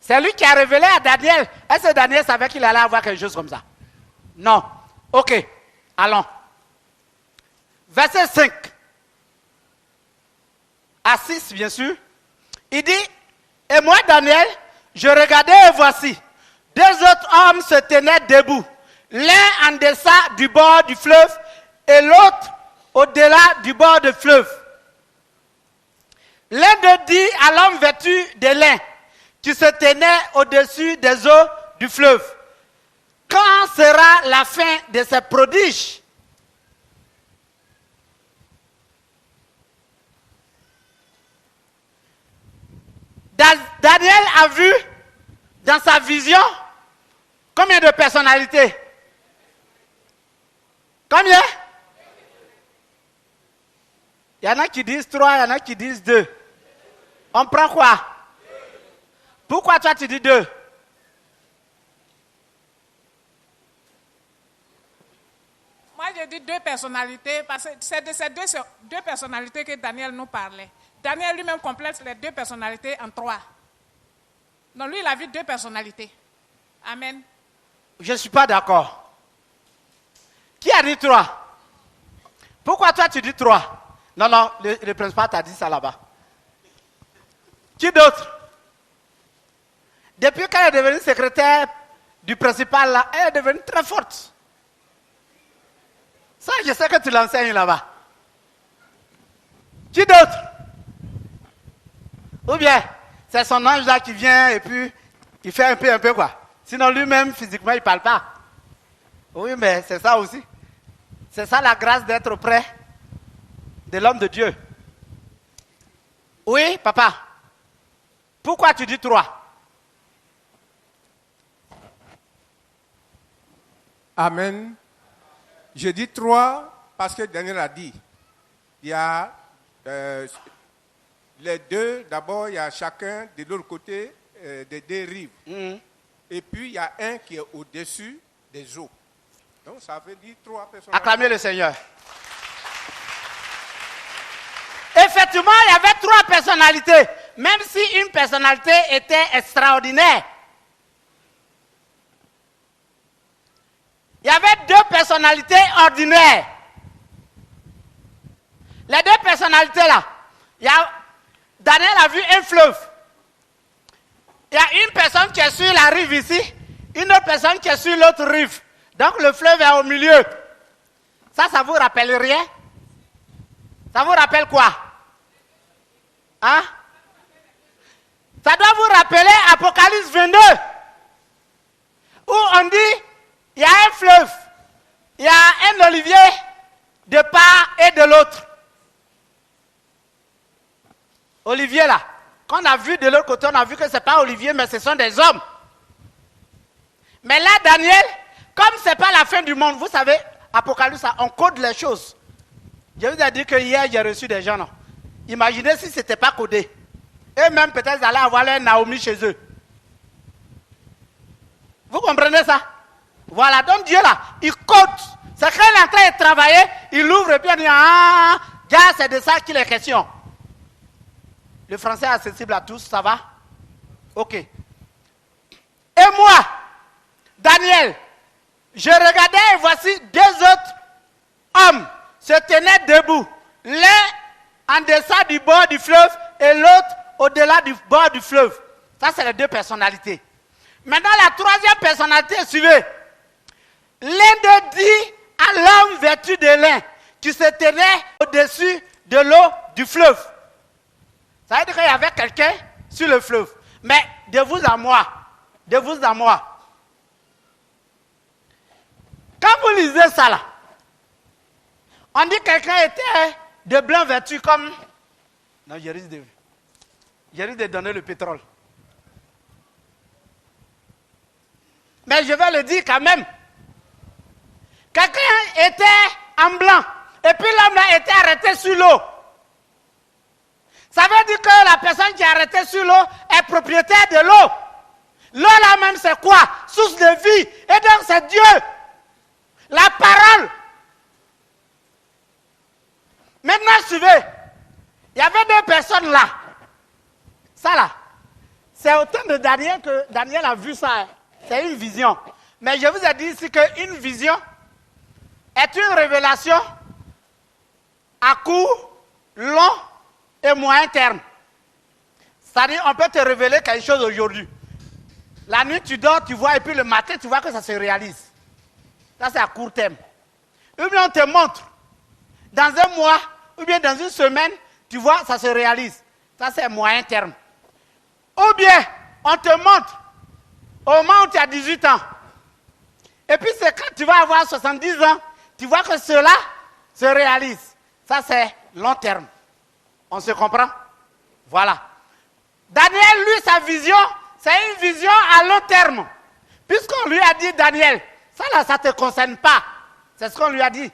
C'est lui qui a révélé à Daniel. Est-ce que Daniel savait qu'il allait avoir quelque chose comme ça? Non. Ok, allons. Verset 5 à 6, bien sûr. Il dit, et moi, Daniel, je regardais et voici, deux autres hommes se tenaient debout, l'un en deçà du bord du fleuve et l'autre au-delà du bord du fleuve. L'un d'eux dit à l'homme vêtu de lin, qui se tenait au-dessus des eaux du fleuve, quand sera la fin de ces prodiges? Daniel a vu dans sa vision combien de personnalités? Combien? Il y en a qui disent 3, il y en a qui disent 2. On prend quoi? Pourquoi toi tu dis 2? Moi, je dis 2 personnalités, parce que c'est de ces deux personnalités que Daniel nous parlait. Daniel lui-même complète les 2 personnalités en 3. Donc lui, il a vu 2 personnalités. Amen. Je ne suis pas d'accord. Qui a dit 3? Pourquoi toi tu dis 3? Non, le principal t'a dit ça là-bas. Qui d'autre? Depuis qu'elle est devenue secrétaire du principal là, elle est devenue très forte. Ça, je sais que tu l'enseignes là-bas. Qui d'autre? Ou bien, c'est son ange là qui vient et puis il fait un peu quoi. Sinon lui-même, physiquement, il ne parle pas. Oui, mais c'est ça aussi. C'est ça la grâce d'être auprès de l'homme de Dieu. Oui, papa. Pourquoi tu dis 3? Amen. Je dis 3 parce que Daniel a dit. Il y a les 2, d'abord, il y a chacun de l'autre côté des 2 rives. Et puis, il y a un qui est au-dessus des eaux. Donc, ça veut dire 3 personnes. Acclamez le Seigneur. Effectivement, il y avait 3 personnalités. Même si une personnalité était extraordinaire. Il y avait 2 personnalités ordinaires. Les 2 personnalités là, Daniel a vu un fleuve. Il y a une personne qui est sur la rive ici, une autre personne qui est sur l'autre rive. Donc le fleuve est au milieu. Ça vous rappelle rien? Ça vous rappelle quoi? Hein? Ça doit vous rappeler Apocalypse 22, où on dit, il y a un fleuve, il y a un olivier de part et de l'autre. Olivier là, qu'on a vu de l'autre côté, on a vu que ce n'est pas Olivier, mais ce sont des hommes. Mais là, Daniel, comme ce n'est pas la fin du monde, vous savez, Apocalypse, on code les choses. Je vous ai dit que hier, j'ai reçu des gens. Non? Imaginez si ce n'était pas codé. Eux-mêmes, peut-être, ils allaient avoir leur Naomi chez eux. Vous comprenez ça? Voilà, donc Dieu là, il code. C'est quand il est en train de travailler, il ouvre et puis il dit, ah, c'est de ça qu'il est question. Le français est accessible à tous, ça va? Ok. Et moi, Daniel, je regardais et voici 2 autres hommes se tenaient debout. L'un en deçà du bord du fleuve et l'autre au-delà du bord du fleuve. Ça, c'est les 2 personnalités. Maintenant, la 3e personnalité, suivez. L'un d'eux dit à l'homme vêtu de lin qui se tenait au-dessus de l'eau du fleuve. Ça veut dire qu'il y avait quelqu'un sur le fleuve. Mais de vous à moi, quand vous lisez ça là, on dit que quelqu'un était de blanc vêtu comme... Non, je risque de donner le pétrole. Mais je vais le dire quand même. Quelqu'un était en blanc. Et puis l'homme là était arrêté sur l'eau. Ça veut dire que la personne qui est arrêtée sur l'eau est propriétaire de l'eau. L'eau là même c'est quoi? Source de vie. Et donc c'est Dieu. La parole. Maintenant suivez. Il y avait 2 personnes là. Ça là. C'est au temps de Daniel que Daniel a vu ça. C'est une vision. Mais je vous ai dit ici qu'une vision est une révélation à court, long et moyen terme. C'est-à-dire, on peut te révéler quelque chose aujourd'hui. La nuit, tu dors, tu vois, et puis le matin, tu vois que ça se réalise. Ça, c'est à court terme. Ou bien on te montre, dans un mois, ou bien dans une semaine, tu vois, ça se réalise. Ça, c'est moyen terme. Ou bien, on te montre, au moment où tu as 18 ans. Et puis, c'est quand tu vas avoir 70 ans, tu vois que cela se réalise. Ça, c'est long terme. On se comprend? Voilà. Daniel, lui, sa vision, c'est une vision à long terme. Puisqu'on lui a dit, Daniel, ça là, ça ne te concerne pas. C'est ce qu'on lui a dit.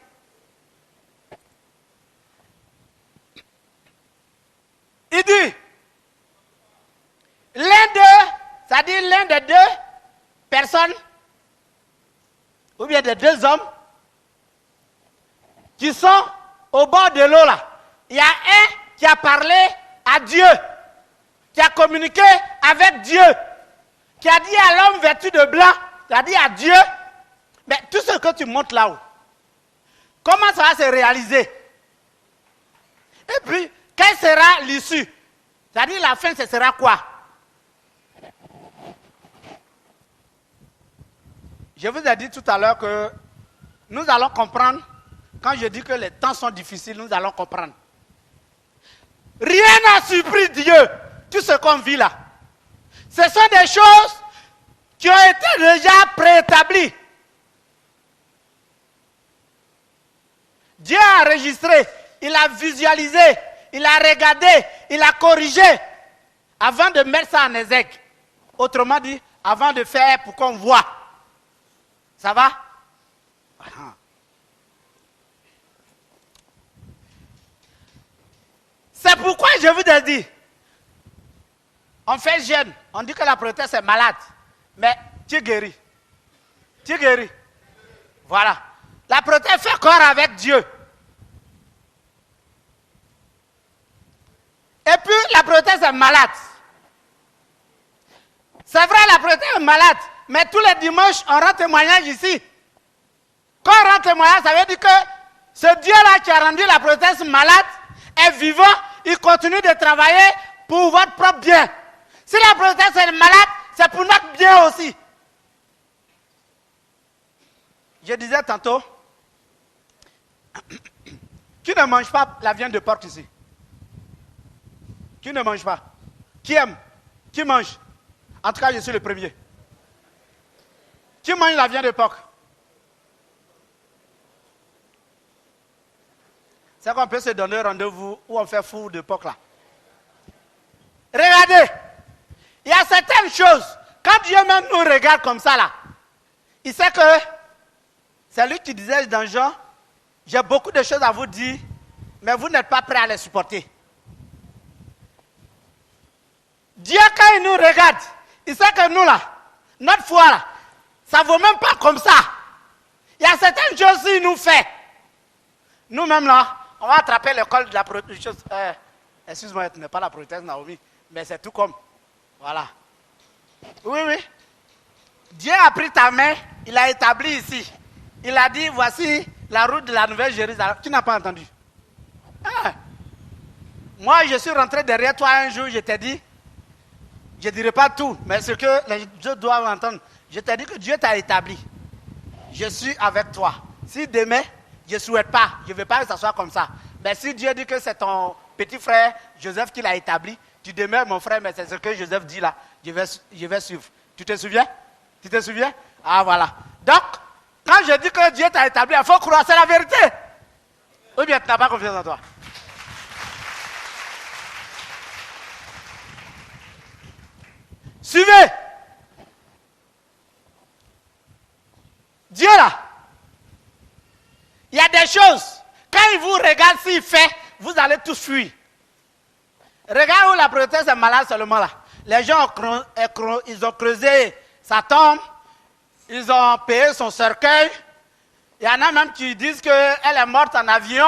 Il dit, l'un d'eux, c'est-à-dire l'un des 2 personnes, ou bien des 2 hommes, qui sont au bord de l'eau là. Il y a un qui a parlé à Dieu, qui a communiqué avec Dieu, qui a dit à l'homme vêtu de blanc, qui a dit à Dieu, mais tout ce que tu montres là-haut, comment ça va se réaliser? Et puis, quelle sera l'issue? C'est-à-dire la fin, ce sera quoi? Je vous ai dit tout à l'heure que nous allons comprendre, quand je dis que les temps sont difficiles, nous allons comprendre. Rien n'a surpris Dieu, tout ce qu'on vit là. Ce sont des choses qui ont été déjà préétablies. Dieu a enregistré, il a visualisé, il a regardé, il a corrigé avant de mettre ça en exergue. Autrement dit, avant de faire pour qu'on voit. Ça va? C'est pourquoi je vous ai dit, on fait jeûne, on dit que la prothèse est malade, mais tu guéris. Tu guéris. Voilà. La prothèse fait corps avec Dieu. prophétesse est malade. C'est vrai, la prophétesse est malade, mais tous les dimanches, on rend témoignage ici. Quand on rend témoignage, ça veut dire que ce Dieu-là qui a rendu la prophétesse malade est vivant, il continue de travailler pour votre propre bien. Si la prophétesse est malade, c'est pour notre bien aussi. Je disais tantôt, qui ne mange pas la viande de porc ici? Qui ne mange pas? Qui aime? Qui mange? En tout cas, je suis le premier. Qui mange la viande de porc? C'est qu'on peut se donner rendez-vous où on fait four de porc là. Regardez, il y a certaines choses, quand Dieu même nous regarde comme ça là, il sait que c'est lui qui disait dans Jean, j'ai beaucoup de choses à vous dire, mais vous n'êtes pas prêts à les supporter. Dieu, quand il nous regarde, il sait que nous là, notre foi là, ça ne vaut même pas comme ça. Il y a certaines choses qu'il nous fait. Nous-mêmes là, on va attraper l'école de la protection. Excuse-moi, ce n'est pas la protection Naomi, mais c'est tout comme. Voilà. Oui, oui. Dieu a pris ta main, il l'a établi ici. Il a dit, voici la route de la Nouvelle Jérusalem. Tu n'as pas entendu? Ah. Moi, je suis rentré derrière toi un jour, je t'ai dit, je ne dirai pas tout, mais ce que les gens doivent entendre, je t'ai dit que Dieu t'a établi. Je suis avec toi. Si demain, je ne souhaite pas, je ne veux pas que ça soit comme ça. Mais si Dieu dit que c'est ton petit frère Joseph qui l'a établi, tu demeures mon frère, mais c'est ce que Joseph dit là, je vais suivre. Tu te souviens? Tu te souviens? Ah voilà. Donc, quand je dis que Dieu t'a établi, il faut croire, c'est la vérité. Ou bien tu n'as pas confiance en toi? Suivez. Dieu là, il y a des choses, quand il vous regarde, s'il fait, vous allez tous fuir. Regarde où la prophétesse est malade seulement là. Les gens ils ont creusé sa tombe, ils ont payé son cercueil. Il y en a même qui disent qu'elle est morte en avion.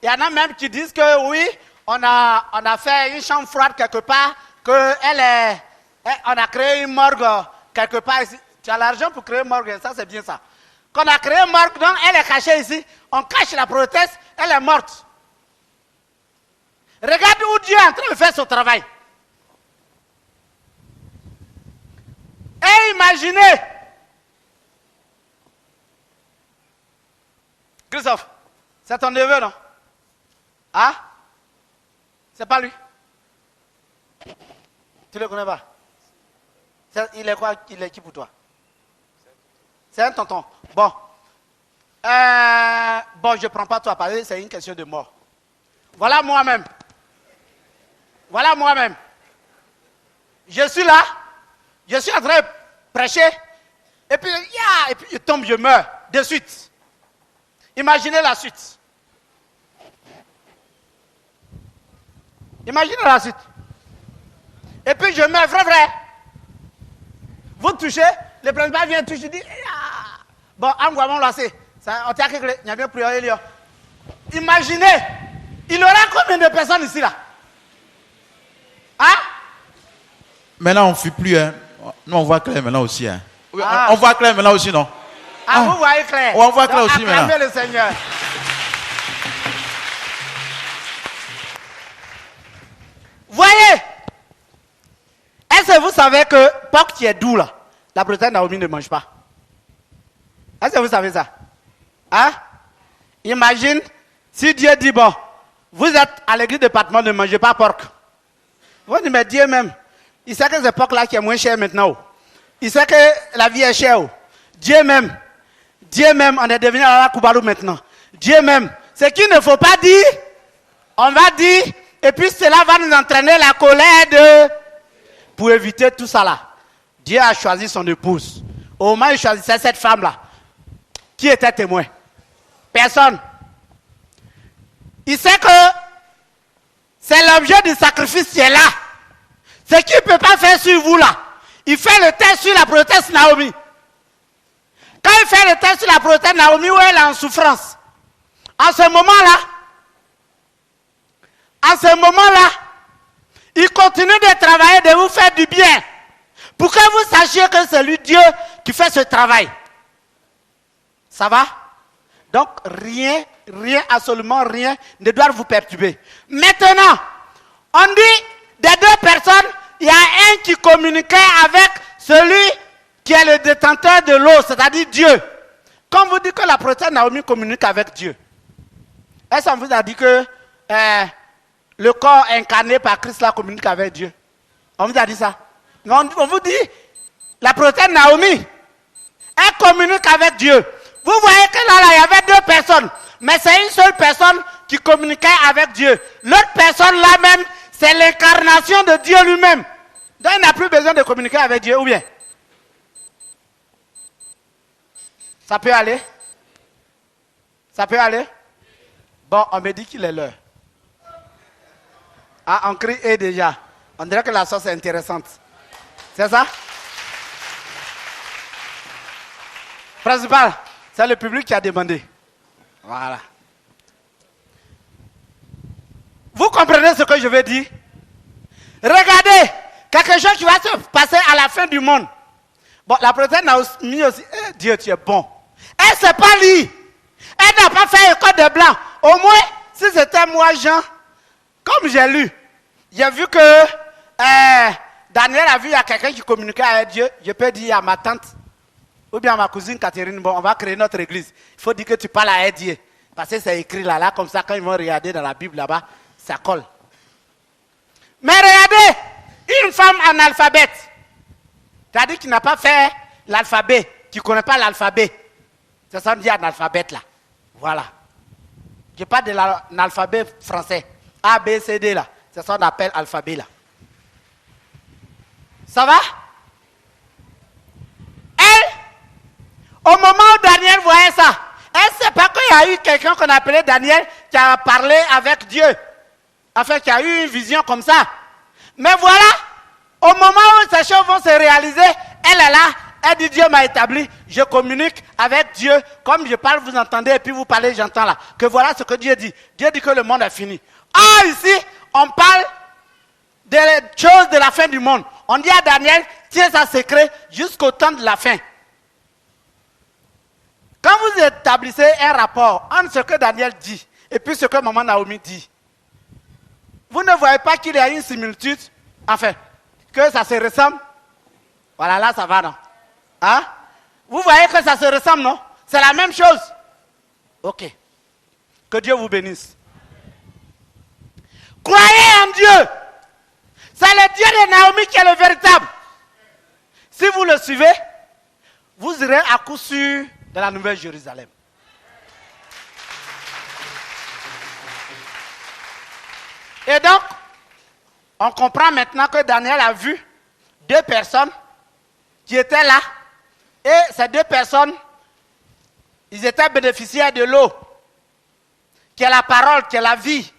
Il y en a même qui disent que oui, on a fait une chambre froide quelque part, on a créé une morgue quelque part ici. Tu as l'argent pour créer une morgue, ça c'est bien ça. Qu'on a créé une morgue, donc elle est cachée ici. On cache la prophétesse, elle est morte. Regarde où Dieu est en train de faire son travail. Et imaginez, Christophe, c'est ton neveu, non? Hein? C'est pas lui? Tu le connais pas? Il est quoi? Il est qui pour toi? C'est un tonton. Bon. Bon, je ne prends pas toi à parler, c'est une question de mort. Voilà moi-même. Voilà moi-même. Je suis là, je suis en train de prêcher, et puis je tombe, je meurs de suite. Imaginez la suite. Imaginez la suite. Et puis je meurs, vrai. Vous touchez, le principal vient toucher, dit, bon, on l'a fait. On t'a créé, il y a bien prié. Imaginez, il y aura combien de personnes ici là? Hein? Maintenant, on ne fuit plus. Hein. Nous, on voit clair maintenant aussi. Hein. Ah. On voit clair maintenant aussi, non? Ah, vous voyez clair? On voit clair aussi maintenant. Acclamez le Seigneur. Voyez? Est-ce que vous savez que porc qui est doux là, la prophétesse Naomi ne mange pas? Est-ce que vous savez ça? Hein? Imagine si Dieu dit, bon, vous êtes à l'église de département, ne mangez pas porc. Vous dites, mais Dieu même, il sait que c'est porc là qui est moins cher maintenant. Il sait que la vie est chère. Dieu même, on est devenu à la Koubalou maintenant. Dieu même, ce qu'il ne faut pas dire, on va dire, et puis cela va nous entraîner la colère pour éviter tout ça là. Dieu a choisi son épouse. Au moment où il choisissait cette femme là, qui était témoin? Personne. Il sait que c'est l'objet du sacrifice qui est là. Ce qu'il ne peut pas faire sur vous là, il fait le test sur la prophétesse Naomi. Quand il fait le test sur la prophétesse Naomi, où elle est en souffrance, en ce moment-là, Il continue de travailler, de vous faire du bien. Pour que vous sachiez que c'est lui Dieu qui fait ce travail. Ça va? Donc rien, absolument rien ne doit vous perturber. Maintenant, on dit des deux personnes, il y a un qui communiquait avec celui qui est le détenteur de l'eau, c'est-à-dire Dieu. Quand vous dites que la prophète Naomi communique avec Dieu, est-ce qu'on vous a dit que le corps incarné par Christ là communique avec Dieu? On vous a dit ça? Non, on vous dit, la prophète Naomi, elle communique avec Dieu. Vous voyez que là, il y avait deux personnes, mais c'est une seule personne qui communiquait avec Dieu. L'autre personne là même, c'est l'incarnation de Dieu lui-même. Donc il n'a plus besoin de communiquer avec Dieu, ou bien? Ça peut aller? Ça peut aller? Bon, on me dit qu'il est l'heure. Ah, on crie et déjà. On dirait que la sauce est intéressante. C'est ça? Principal, c'est le public qui a demandé. Voilà. Vous comprenez ce que je veux dire? Regardez, quelque chose qui va se passer à la fin du monde. Bon, la prophète Naomi aussi, Dieu, tu es bon. Elle ne sait pas lire. Elle n'a pas fait école de blanc. Au moins, si c'était moi, Jean, comme j'ai lu, j'ai vu que Daniel a vu il y a quelqu'un qui communiquait avec Dieu. Je peux dire à ma tante, ou bien à ma cousine Catherine, bon, on va créer notre église. Il faut dire que tu parles à Dieu. Parce que c'est écrit là, comme ça, quand ils vont regarder dans la Bible là-bas, ça colle. Mais regardez, une femme analphabète, c'est-à-dire qui n'a pas fait l'alphabet, qui ne connaît pas l'alphabet. C'est ça qu'on dit analphabète là. Voilà. Je parle de l'alphabet français. A, B, C, D là. C'est ça qu'on appelle alphabet là. Ça va? Elle, au moment où Daniel voyait ça, elle ne sait pas qu'il y a eu quelqu'un qu'on appelait Daniel qui a parlé avec Dieu. Enfin, qui a eu une vision comme ça. Mais voilà, au moment où ces choses vont se réaliser, elle est là, elle dit Dieu m'a établi, je communique avec Dieu, comme je parle, vous entendez, et puis vous parlez, j'entends là. Que voilà ce que Dieu dit. Dieu dit que le monde est fini. Ah, ici, on parle des choses de la fin du monde. On dit à Daniel, tiens ça secret jusqu'au temps de la fin. Quand vous établissez un rapport entre ce que Daniel dit et puis ce que maman Naomi dit, vous ne voyez pas qu'il y a une similitude, enfin, que ça se ressemble. Voilà, là ça va, non? Hein? Vous voyez que ça se ressemble, non? C'est la même chose. Ok. Que Dieu vous bénisse. Croyez en Dieu. C'est le Dieu de Naomi qui est le véritable. Si vous le suivez, vous irez à coup sûr dans la Nouvelle Jérusalem. Et donc, on comprend maintenant que Daniel a vu deux personnes qui étaient là. Et ces deux personnes, ils étaient bénéficiaires de l'eau, qui est la parole, qui est la vie.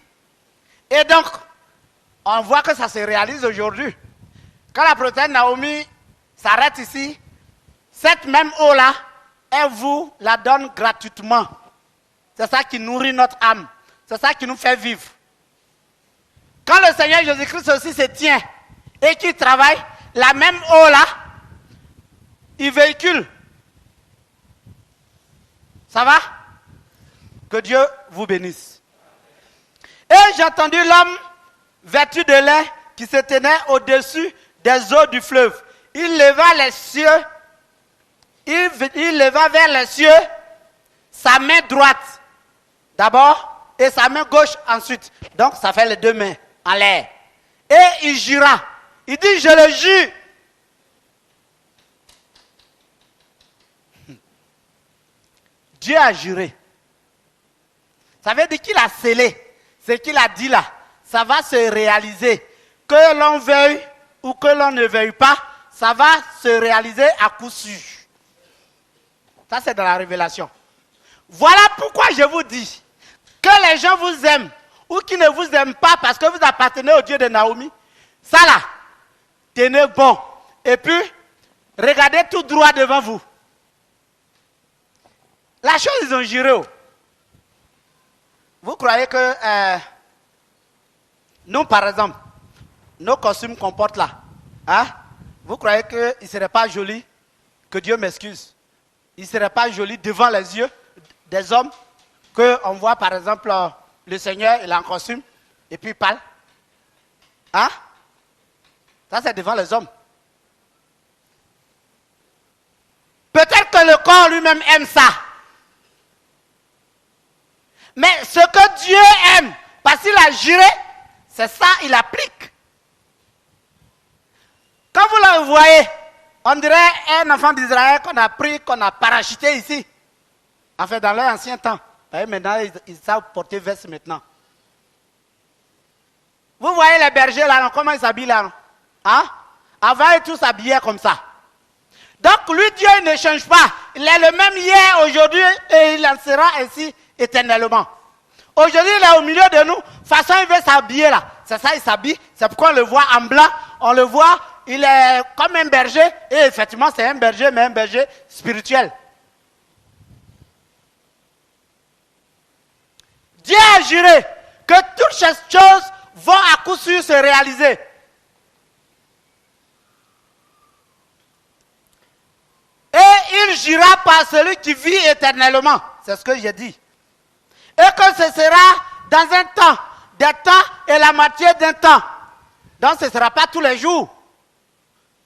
Et donc, on voit que ça se réalise aujourd'hui. Quand la prophète Naomi s'arrête ici, cette même eau-là, elle vous la donne gratuitement. C'est ça qui nourrit notre âme. C'est ça qui nous fait vivre. Quand le Seigneur Jésus-Christ aussi se tient et qu'il travaille, la même eau-là, il véhicule. Ça va? Que Dieu vous bénisse. Et j'ai entendu l'homme vêtu de lin qui se tenait au-dessus des eaux du fleuve. Il leva les cieux, il leva vers les cieux sa main droite d'abord et sa main gauche ensuite. Donc ça fait les deux mains en l'air. Et il jura. Il dit, je le jure. Dieu a juré. Ça veut dire qu'il a scellé. Ce qu'il a dit là, ça va se réaliser. Que l'on veuille ou que l'on ne veuille pas, ça va se réaliser à coup sûr. Ça, c'est dans la révélation. Voilà pourquoi je vous dis que les gens vous aiment ou qui ne vous aiment pas parce que vous appartenez au Dieu de Naomi. Ça là, tenez bon. Et puis, regardez tout droit devant vous. La chose, ils ont juré. Vous croyez que nous, par exemple, nos costumes qu'on porte là, hein? Vous croyez qu'il ne serait pas joli? Que Dieu m'excuse. Il ne serait pas joli devant les yeux des hommes qu'on voit par exemple le Seigneur, il est en costume et puis il parle. Hein? Ça c'est devant les hommes. Peut-être que le corps lui-même aime ça. Mais ce que Dieu aime, parce qu'il a juré, c'est ça, il applique. Quand vous le voyez, on dirait un enfant d'Israël qu'on a pris, qu'on a parachuté ici. En fait, dans leur ancien temps. Maintenant, ils savent porter veste maintenant. Vous voyez les bergers là, non? Comment ils s'habillent là? Non? Hein? Avant, ils tous s'habillaient comme ça. Donc, lui, Dieu, il ne change pas. Il est le même hier, aujourd'hui, et il en sera ainsi éternellement. Aujourd'hui, il est au milieu de nous. De toute façon, il veut s'habiller là. C'est ça, il s'habille. C'est pourquoi on le voit en blanc. On le voit, il est comme un berger. Et effectivement, c'est un berger, mais un berger spirituel. Dieu a juré que toutes ces choses vont à coup sûr se réaliser. Et il jura par celui qui vit éternellement. C'est ce que j'ai dit. Et que ce sera dans un temps, des temps et la moitié d'un temps. Donc ce ne sera pas tous les jours.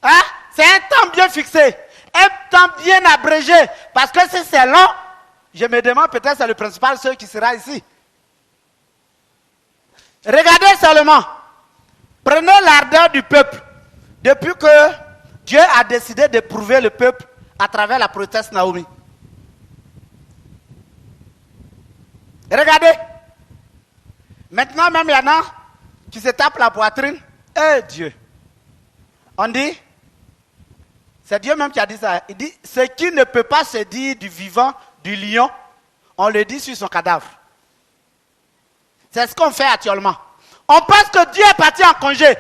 Hein? C'est un temps bien fixé. Un temps bien abrégé. Parce que si c'est long, je me demande peut-être c'est le principal seul qui sera ici. Regardez seulement. Prenez l'ardeur du peuple. Depuis que Dieu a décidé d'éprouver le peuple à travers la prophétesse Naomi. Regardez. Maintenant même il y en a qui se tapent la poitrine. Eh Dieu. On dit, c'est Dieu même qui a dit ça. Il dit, ce qui ne peut pas se dire du vivant, du lion, on le dit sur son cadavre. C'est ce qu'on fait actuellement. On pense que Dieu est parti en congé.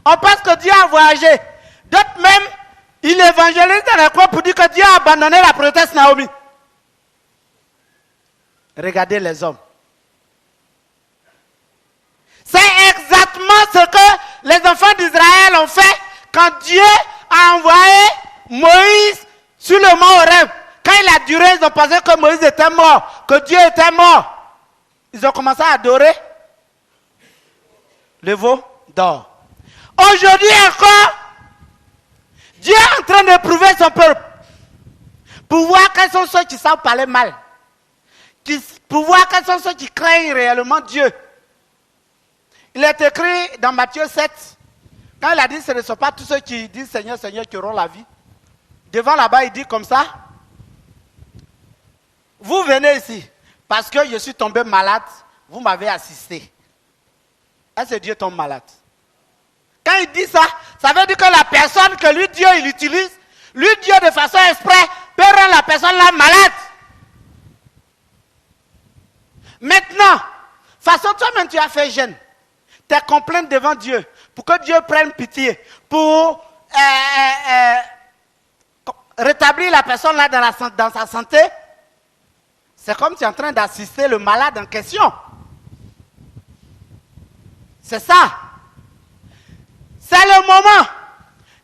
On pense que Dieu a voyagé. D'autres même, il évangélise dans les coins pour dire que Dieu a abandonné la prophétesse Naomi. Regardez les hommes. C'est exactement ce que les enfants d'Israël ont fait quand Dieu a envoyé Moïse sur le mont Horeb. Quand il a duré, ils ont pensé que Moïse était mort, que Dieu était mort. Ils ont commencé à adorer le veau d'or. Aujourd'hui encore, Dieu est en train d'éprouver son peuple pour voir quels sont ceux qui savent parler mal, pour voir quels sont ceux qui craignent réellement Dieu. Il est écrit dans Matthieu 7, quand il a dit ce ne sont pas tous ceux qui disent Seigneur, Seigneur qui auront la vie. Devant là-bas, il dit comme ça, vous venez ici, parce que je suis tombé malade, vous m'avez assisté. Est-ce que Dieu tombe malade? Quand il dit ça, ça veut dire que la personne que lui, Dieu, il utilise, lui, Dieu, de façon exprès, peut rendre la personne là malade. Maintenant, façon toi-même, tu as fait jeûne. Tes complaintes devant Dieu, pour que Dieu prenne pitié, pour rétablir la personne là dans sa santé, c'est comme tu es en train d'assister le malade en question. C'est ça. C'est le moment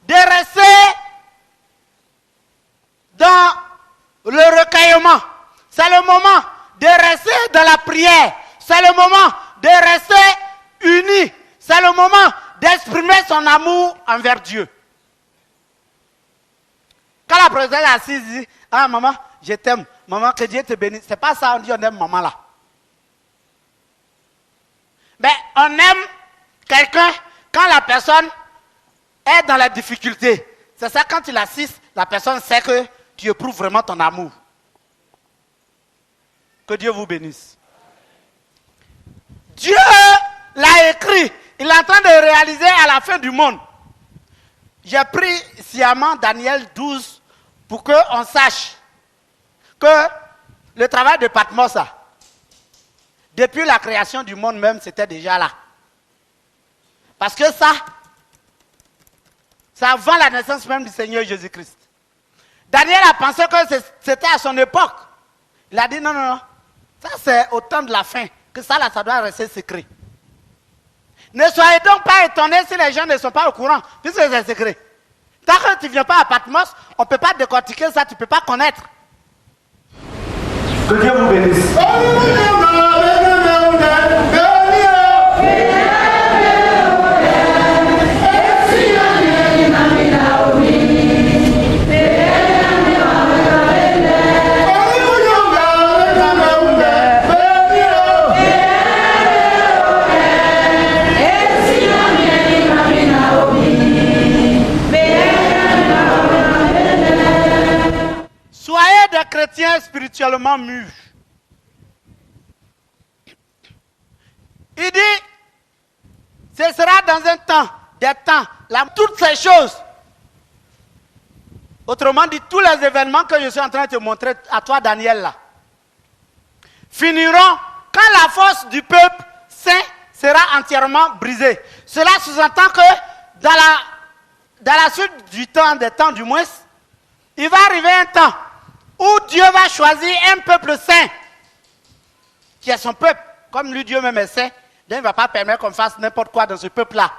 de rester dans le recueillement. C'est le moment de rester dans la prière. C'est le moment de rester unis. C'est le moment d'exprimer son amour envers Dieu. Quand la prophétesse est assise, dit, ah maman, je t'aime. Maman, que Dieu te bénisse. C'est pas ça, on dit on aime maman là. Mais on aime quelqu'un quand la personne est dans la difficulté. C'est ça, quand il assiste, la personne sait que tu éprouves vraiment ton amour. Que Dieu vous bénisse. Dieu l'a écrit. Il est en train de réaliser à la fin du monde. J'ai pris sciemment Daniel 12 pour qu'on sache que le travail de Patmos, depuis la création du monde même, c'était déjà là. Parce que ça, c'est avant la naissance même du Seigneur Jésus-Christ. Daniel a pensé que c'était à son époque. Il a dit non, non, non. Ça c'est au temps de la fin. Que ça là, ça doit rester secret. Ne soyez donc pas étonnés si les gens ne sont pas au courant, puisque c'est secret. Tant que tu ne viens pas à Patmos, on ne peut pas décortiquer ça, tu ne peux pas connaître. Que Dieu vous bénisse. Soyez des chrétiens spirituellement mûrs. Il dit, ce sera dans un temps, des temps, toutes ces choses. Autrement dit, tous les événements que je suis en train de te montrer à toi, Daniel, là, finiront quand la force du peuple saint sera entièrement brisée. Cela sous-entend que dans la suite du temps, des temps du moins, il va arriver un temps où Dieu va choisir un peuple saint, qui est son peuple, comme lui Dieu même est saint, donc il ne va pas permettre qu'on fasse n'importe quoi dans ce peuple-là.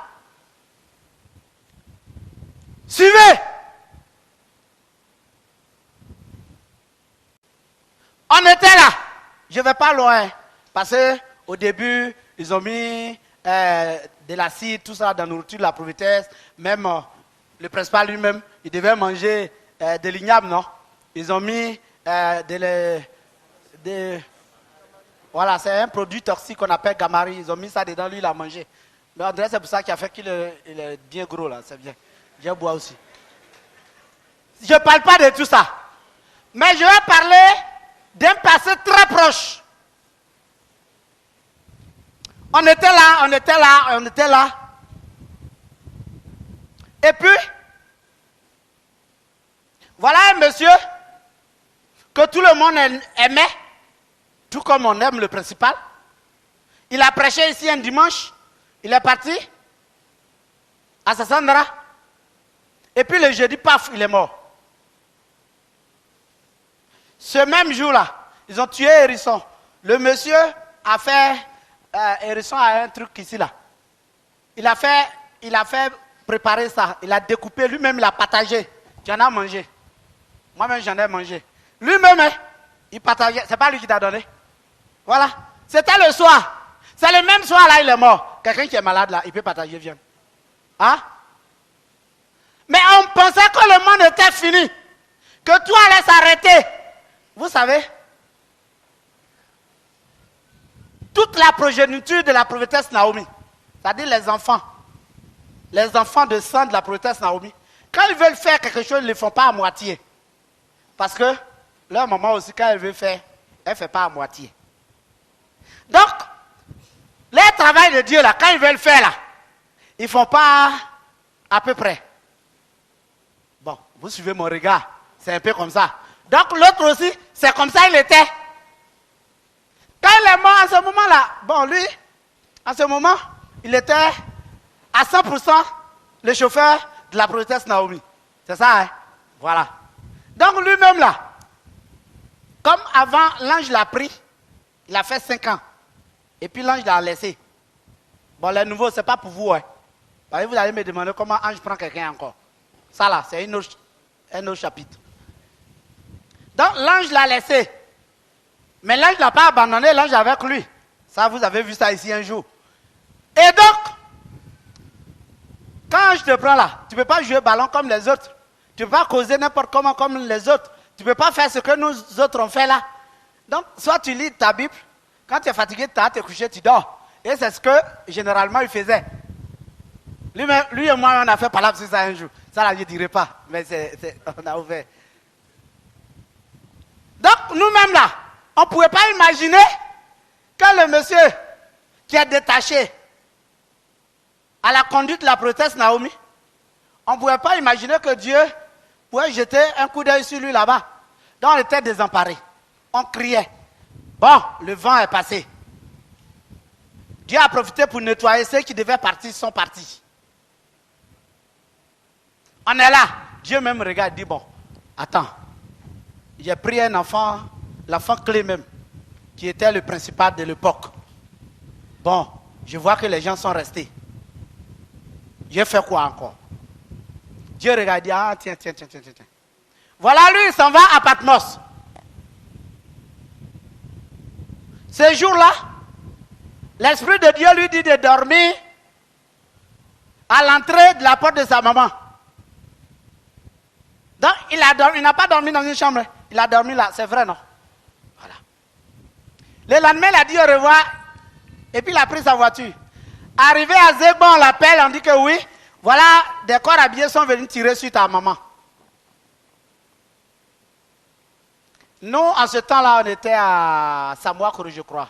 Suivez. On était là. Je ne vais pas loin, parce qu'au début, ils ont mis de l'acide, tout ça dans la nourriture de la prophétesse. Même le principal lui-même, il devait manger de l'igname, non? Ils ont mis voilà, c'est un produit toxique qu'on appelle gamari. Ils ont mis ça dedans, lui, il a mangé. Mais André, c'est pour ça qu'il a fait qu'il est bien gros, là. C'est bien. Je bois aussi. Je ne parle pas de tout ça. Mais je vais parler d'un passé très proche. On était là. Et puis, voilà un monsieur que tout le monde aimait, tout comme on aime le principal. Il a prêché ici un dimanche. Il est parti à Sassandra. Et puis le jeudi, paf, il est mort. Ce même jour-là, ils ont tué Hérisson. Le monsieur a fait... Hérisson a un truc ici, là. Il a fait préparer ça. Il a découpé. Lui-même, il a partagé. Tu en as mangé. Moi-même, j'en ai mangé. Lui-même, il partageait. C'est pas lui qui t'a donné. Voilà. C'était le soir. C'est le même soir, là, il est mort. Quelqu'un qui est malade, là, il peut partager, viens. Hein? Mais on pensait que le monde était fini. Que tout allait s'arrêter. Vous savez, toute la progéniture de la prophétesse Naomi, c'est-à-dire les enfants de sang de la prophétesse Naomi, quand ils veulent faire quelque chose, ils ne le font pas à moitié. Parce que leur maman aussi, quand elle veut faire, elle ne fait pas à moitié. Donc, le travail de Dieu, là, quand ils veulent faire, là, ils ne font pas à peu près. Bon, vous suivez mon regard, c'est un peu comme ça. Donc l'autre aussi, c'est comme ça il était. Quand il est mort à ce moment-là, bon lui, à ce moment, il était à 100% le chauffeur de la prophétesse Naomi. C'est ça, hein? Voilà. Donc lui-même là, comme avant l'ange l'a pris, il a fait 5 ans. Et puis l'ange l'a laissé. Bon, les nouveaux, ce n'est pas pour vous, hein. Parce que vous allez me demander comment l'ange prend quelqu'un encore. Ça là, c'est un autre chapitre. Donc l'ange l'a laissé. Mais l'ange ne l'a pas abandonné, l'ange est avec lui. Ça, vous avez vu ça ici un jour. Et donc, quand je te prends là, tu ne peux pas jouer ballon comme les autres. Tu ne peux pas causer n'importe comment comme les autres. Tu ne peux pas faire ce que nous autres on fait là. Donc, soit tu lis ta Bible, quand tu es fatigué, tu as te coucher, tu dors. Et c'est ce que généralement il faisait. Lui et moi, on a fait palabre sur ça un jour. Ça là, je ne dirai pas. Mais on a ouvert. Donc, nous-mêmes là, on ne pouvait pas imaginer que le monsieur qui est détaché à la conduite de la prophétesse Naomi, on ne pouvait pas imaginer que Dieu pouvait jeter un coup d'œil sur lui là-bas. Donc, on était désemparés. On criait. Bon, le vent est passé. Dieu a profité pour nettoyer ceux qui devaient partir, sont partis. On est là. Dieu même regarde, dit, bon, attends. J'ai pris un enfant, l'enfant clé même, qui était le principal de l'époque. Bon, je vois que les gens sont restés. J'ai fait quoi encore? Dieu regarde, dit, ah, tiens. Voilà, lui, il s'en va à Patmos. Ce jour-là, l'Esprit de Dieu lui dit de dormir à l'entrée de la porte de sa maman. Donc, il n'a pas dormi dans une chambre. Il a dormi là, c'est vrai, non? Voilà. Le lendemain, il a dit au revoir. Et puis, il a pris sa voiture. Arrivé à Zébon, on l'appelle, on dit que oui. Voilà, des corps habillés sont venus tirer sur ta maman. Nous, en ce temps-là, on était à Samoa-Kourou, je crois.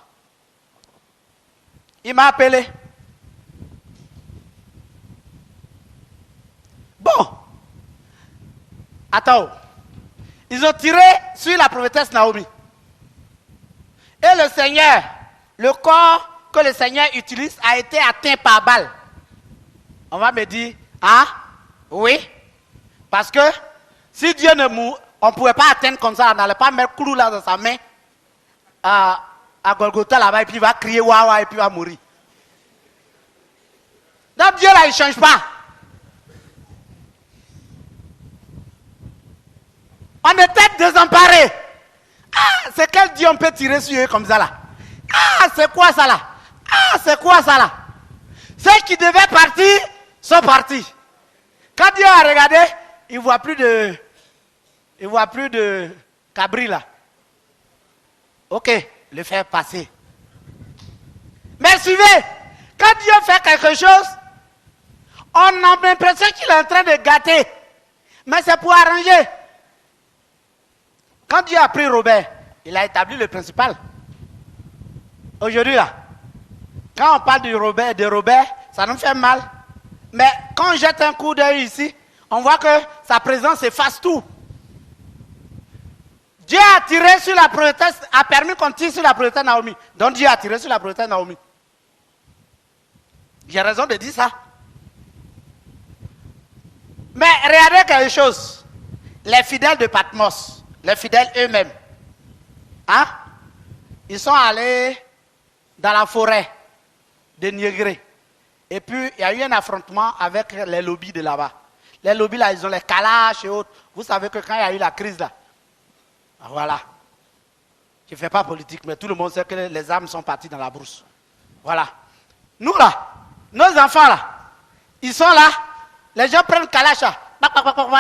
Il m'a appelé. Bon. Attends. Ils ont tiré sur la prophétesse Naomi. Et le Seigneur, le corps que le Seigneur utilise a été atteint par balle. On va me dire, ah, oui. Parce que si Dieu ne mourit, on ne pouvait pas atteindre comme ça, on n'allait pas mettre clou là dans sa main à Golgotha là-bas et puis il va crier waouh et puis il va mourir. Donc Dieu là, il ne change pas. On était désemparés. Ah, c'est quel Dieu on peut tirer sur eux comme ça là? Ah, c'est quoi ça là? Ah, c'est quoi ça là? Ceux qui devaient partir sont partis. Quand Dieu a regardé, il ne voit plus de cabri là. Ok, le faire passer. Mais suivez, quand Dieu fait quelque chose, on a l'impression qu'il est en train de gâter. Mais c'est pour arranger. Quand Dieu a pris Robert, il a établi le principal. Aujourd'hui là, quand on parle de Robert, ça nous fait mal. Mais quand on jette un coup d'œil ici, on voit que sa présence efface tout. Dieu a tiré sur la prophétesse, a permis qu'on tire sur la prophétesse Naomi. Donc Dieu a tiré sur la prophétesse Naomi. J'ai raison de dire ça. Mais regardez quelque chose. Les fidèles de Patmos, les fidèles eux-mêmes, hein? Ils sont allés dans la forêt de Niégré. Et puis, il y a eu un affrontement avec les lobbies de là-bas. Les lobbies là, ils ont les calaches et autres. Vous savez que quand il y a eu la crise là, voilà. Je ne fais pas politique, mais tout le monde sait que les armes sont parties dans la brousse. Voilà. Nous là, nos enfants là, ils sont là, les gens prennent calache là,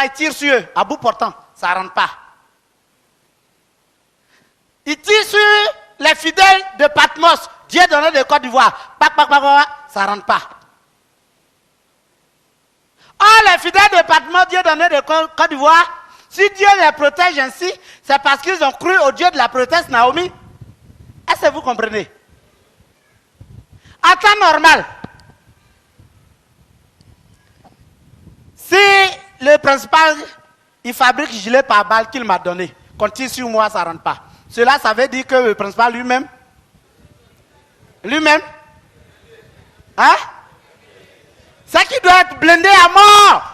ils tirent sur eux, à bout portant, ça ne rentre pas. Ils tirent sur les fidèles de Patmos, Dieu donné de Côte d'Ivoire, ça ne rentre pas. Oh, les fidèles de Patmos, Dieu donné de Côte d'Ivoire, si Dieu les protège ainsi, c'est parce qu'ils ont cru au Dieu de la prophétesse Naomi. Est-ce que vous comprenez? En temps normal, si le principal, il fabrique gilet par balle qu'il m'a donné, qu'on tire sur moi, ça ne rentre pas. Cela, ça veut dire que le principal lui-même, hein? C'est qu'il doit être blindé à mort.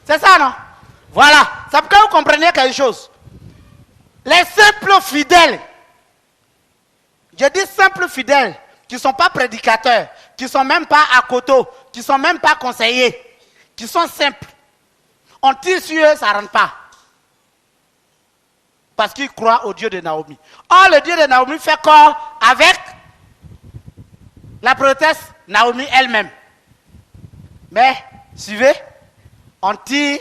C'est ça, non? Voilà. C'est pour que vous compreniez quelque chose. Les simples fidèles, je dis simples fidèles, qui ne sont pas prédicateurs, qui ne sont même pas à coteau, qui ne sont même pas conseillers, qui sont simples. On tire sur eux, ça ne rentre pas. Parce qu'ils croient au Dieu de Naomi. Or, le Dieu de Naomi fait corps avec la prophétesse Naomi elle-même. Mais, suivez, on tire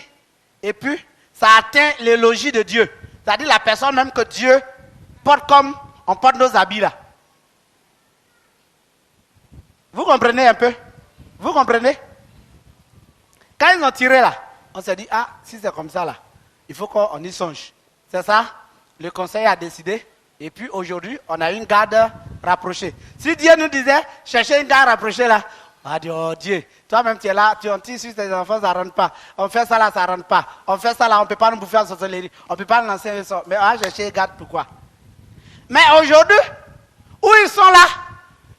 et puis ça atteint le logis de Dieu. C'est-à-dire la personne même que Dieu porte comme on porte nos habits là. Vous comprenez un peu? Vous comprenez? Quand ils ont tiré là, on s'est dit, ah, si c'est comme ça là, il faut qu'on y songe. C'est ça? Le conseil a décidé. Et puis aujourd'hui, on a une garde rapprochée. Si Dieu nous disait, cherchez une garde rapprochée là, on va dire, oh Dieu, toi-même tu es là, tu tires sur tes enfants, ça ne rentre pas. On fait ça là, ça ne rentre pas. On fait ça là, on ne peut pas nous bouffer en sorcellerie. On ne peut pas nous lancer un sort. Mais on va chercher une garde, pourquoi? Mais aujourd'hui, où ils sont là,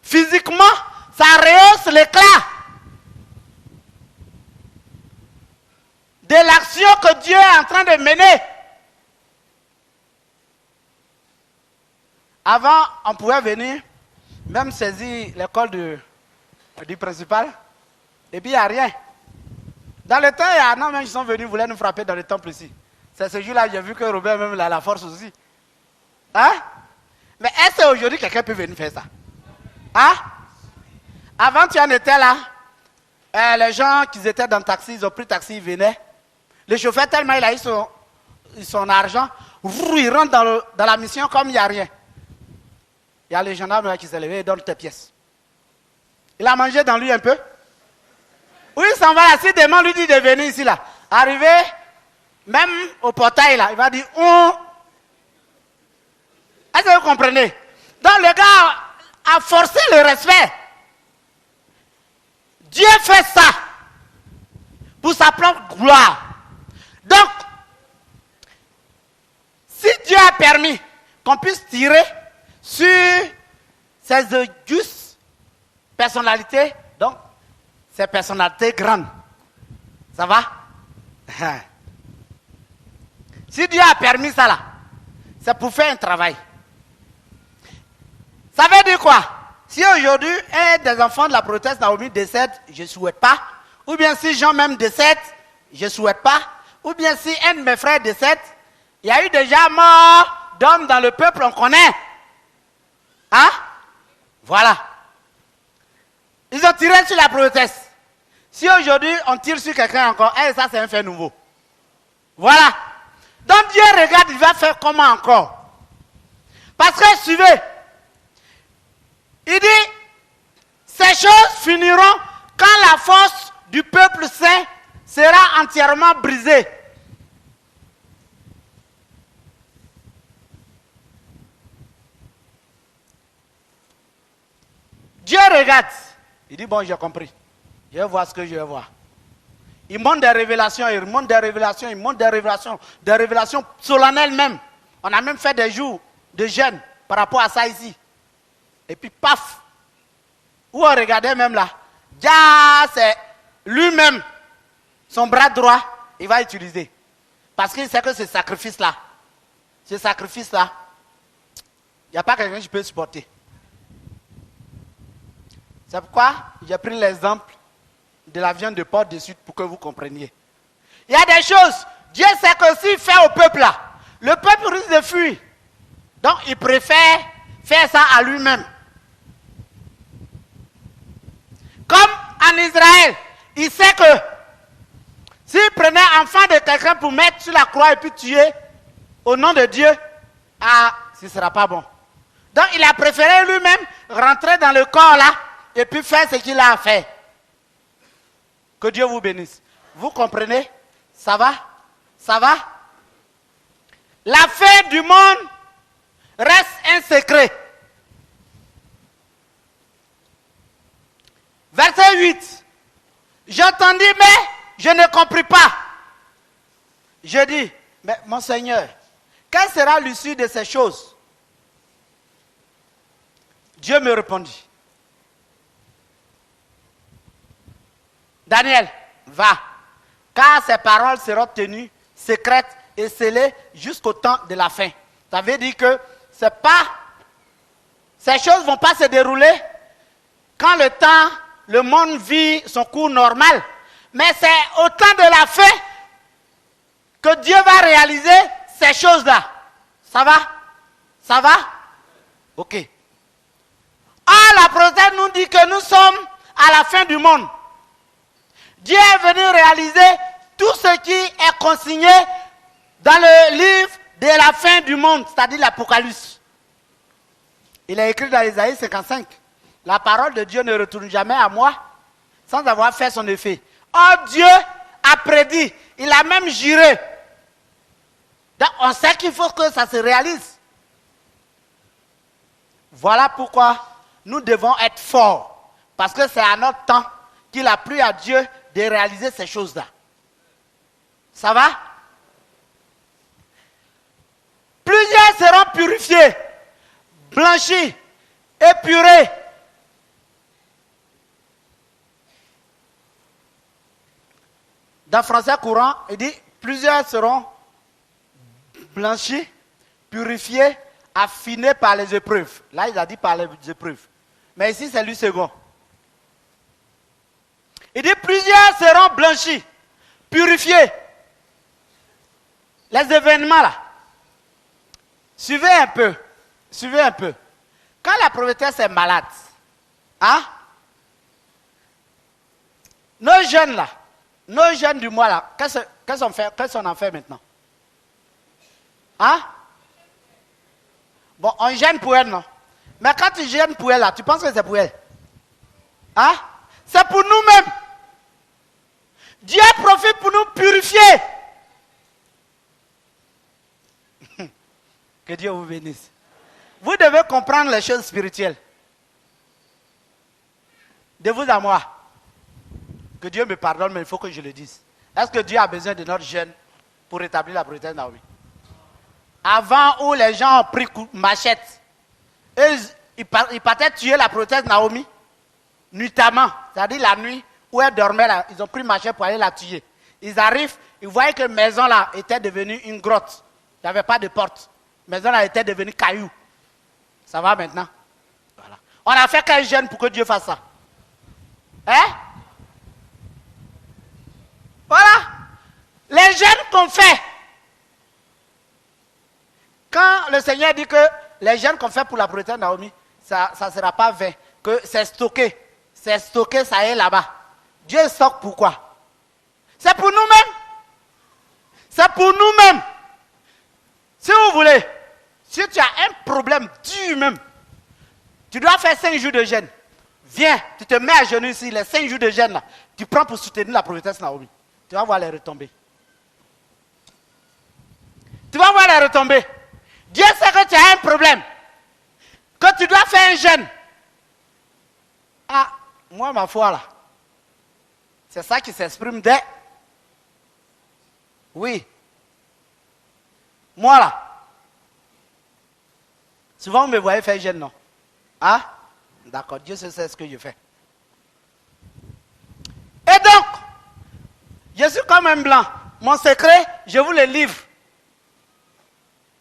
physiquement, ça rehausse l'éclat de l'action que Dieu est en train de mener. Avant, on pouvait venir, même saisir l'école du principal, et puis il n'y a rien. Dans le temps, il y a non, même ils sont venus, voulaient nous frapper dans le temple ici. C'est ce jour-là, j'ai vu que Robert même a la force aussi. Hein? Mais est-ce qu'aujourd'hui, quelqu'un peut venir faire ça? Hein? Avant, tu en étais là. Les gens qui étaient dans le taxi, ils ont pris le taxi, ils venaient. Le chauffeur, tellement il a eu son argent, il rentre dans la mission comme il n'y a rien. Il y a le gendarme qui s'est levé et donne tes pièces. Il a mangé dans lui un peu. Oui, il s'en va là. Si demain lui dit de venir ici là, arrivé, même au portail là, il va dire Est-ce que vous comprenez? Donc le gars a forcé le respect. Dieu fait ça pour sa propre gloire. Donc, si Dieu a permis qu'on puisse tirer sur ces augustes personnalités, donc ces personnalités grandes, ça va? Si Dieu a permis ça là, c'est pour faire un travail. Ça veut dire quoi? Si aujourd'hui un des enfants de la proteste Naomi décède, je ne souhaite pas. Ou bien si Jean même décède, je ne souhaite pas. Ou bien si un de mes frères décède, il y a eu déjà mort d'hommes dans le peuple, on connaît. Hein? Voilà. Ils ont tiré sur la proteste. Si aujourd'hui on tire sur quelqu'un encore, ça c'est un fait nouveau. Voilà. Donc Dieu regarde, il va faire comment encore? Parce que suivez. Il dit, ces choses finiront quand la force du peuple saint sera entièrement brisée. Dieu regarde. Il dit, bon, j'ai compris. Je vais voir ce que je vais voir. Il montre des révélations, il montre des révélations, il montre des révélations solennelles même. On a même fait des jours de jeûne par rapport à ça ici. Et puis, paf, où on regardait même là, c'est lui-même, son bras droit, il va utiliser. Parce qu'il sait que ce sacrifice-là, il n'y a pas quelqu'un qui peut supporter. C'est pourquoi j'ai pris l'exemple de la viande de porc de suite pour que vous compreniez. Il y a des choses, Dieu sait que s'il fait au peuple là, le peuple risque de fuir. Donc, il préfère faire ça à lui-même. Comme en Israël, il sait que s'il prenait enfant de quelqu'un pour mettre sur la croix et puis tuer au nom de Dieu, ce ne sera pas bon. Donc il a préféré lui-même rentrer dans le corps là et puis faire ce qu'il a fait. Que Dieu vous bénisse. Vous comprenez? Ça va? Ça va? La fin du monde reste un secret. Verset 8. J'entendis, mais je ne compris pas. Je dis, mais mon Seigneur, quelle sera l'issue de ces choses? Dieu me répondit. Daniel, va, car ces paroles seront tenues secrètes et scellées jusqu'au temps de la fin. Ça veut dire que ces choses ne vont pas se dérouler quand le monde vit son cours normal. Mais c'est au temps de la fin que Dieu va réaliser ces choses-là. Ça va? Ça va? Ok. La prophète nous dit que nous sommes à la fin du monde. Dieu est venu réaliser tout ce qui est consigné dans le livre de la fin du monde, c'est-à-dire l'Apocalypse. Il est écrit dans Isaïe 55. La parole de Dieu ne retourne jamais à moi sans avoir fait son effet. Or, Dieu a prédit, il a même juré. Donc, on sait qu'il faut que ça se réalise. Voilà pourquoi nous devons être forts. Parce que c'est à notre temps qu'il a plu à Dieu de réaliser ces choses-là. Ça va? Plusieurs seront purifiés, blanchis, épurés. Dans français courant, il dit plusieurs seront blanchis, purifiés, affinés par les épreuves. Là, il a dit par les épreuves. Mais ici, c'est lui second. Il dit plusieurs seront blanchis. purifier les événements là. Suivez un peu. Suivez un peu. Quand la prophétesse est malade, hein? Nos jeunes là, nos jeunes du mois là, qu'est-ce qu'on en fait maintenant? Hein? Bon, on gêne pour elle, non? Mais quand tu gênes pour elle là, tu penses que c'est pour elle? Hein? C'est pour nous-mêmes. Dieu profite pour nous purifier. Que Dieu vous bénisse. Vous devez comprendre les choses spirituelles. De vous à moi. Que Dieu me pardonne, mais il faut que je le dise. Est-ce que Dieu a besoin de notre jeune pour rétablir la prophétesse Naomi? Avant où les gens ont pris machette, ils partaient tuer la prophétesse Naomi, nuitamment, c'est-à-dire la nuit où elle dormait là, ils ont pris machette pour aller la tuer. Ils arrivent, ils voyaient que la maison là était devenue une grotte. Il n'y avait pas de porte. La maison là était devenue caillou. Ça va maintenant? Voilà. On a fait qu'un jeune pour que Dieu fasse ça. Hein? Voilà. Les jeûnes qu'on fait. Quand le Seigneur dit que les jeûnes qu'on fait pour la prophétesse Naomi, ça ne sera pas vain. Que c'est stocké. C'est stocké, ça est là-bas. Dieu stocke pourquoi? C'est pour nous-mêmes. C'est pour nous-mêmes. Si vous voulez, si tu as un problème dur même, tu dois faire 5 jours de jeûne. Viens, tu te mets à genoux ici, les 5 jours de jeûne là, tu prends pour soutenir la prophétesse Naomi. Tu vas voir les retombées. Tu vas voir les retombées. Dieu sait que tu as un problème. Que tu dois faire un jeûne. Ah, moi ma foi là. C'est ça qui s'exprime dès. Oui. Moi là. Souvent vous me voyez faire jeûne, non? Ah? D'accord, Dieu sait ce que je fais. Et donc, je suis comme un blanc. Mon secret, je vous le livre.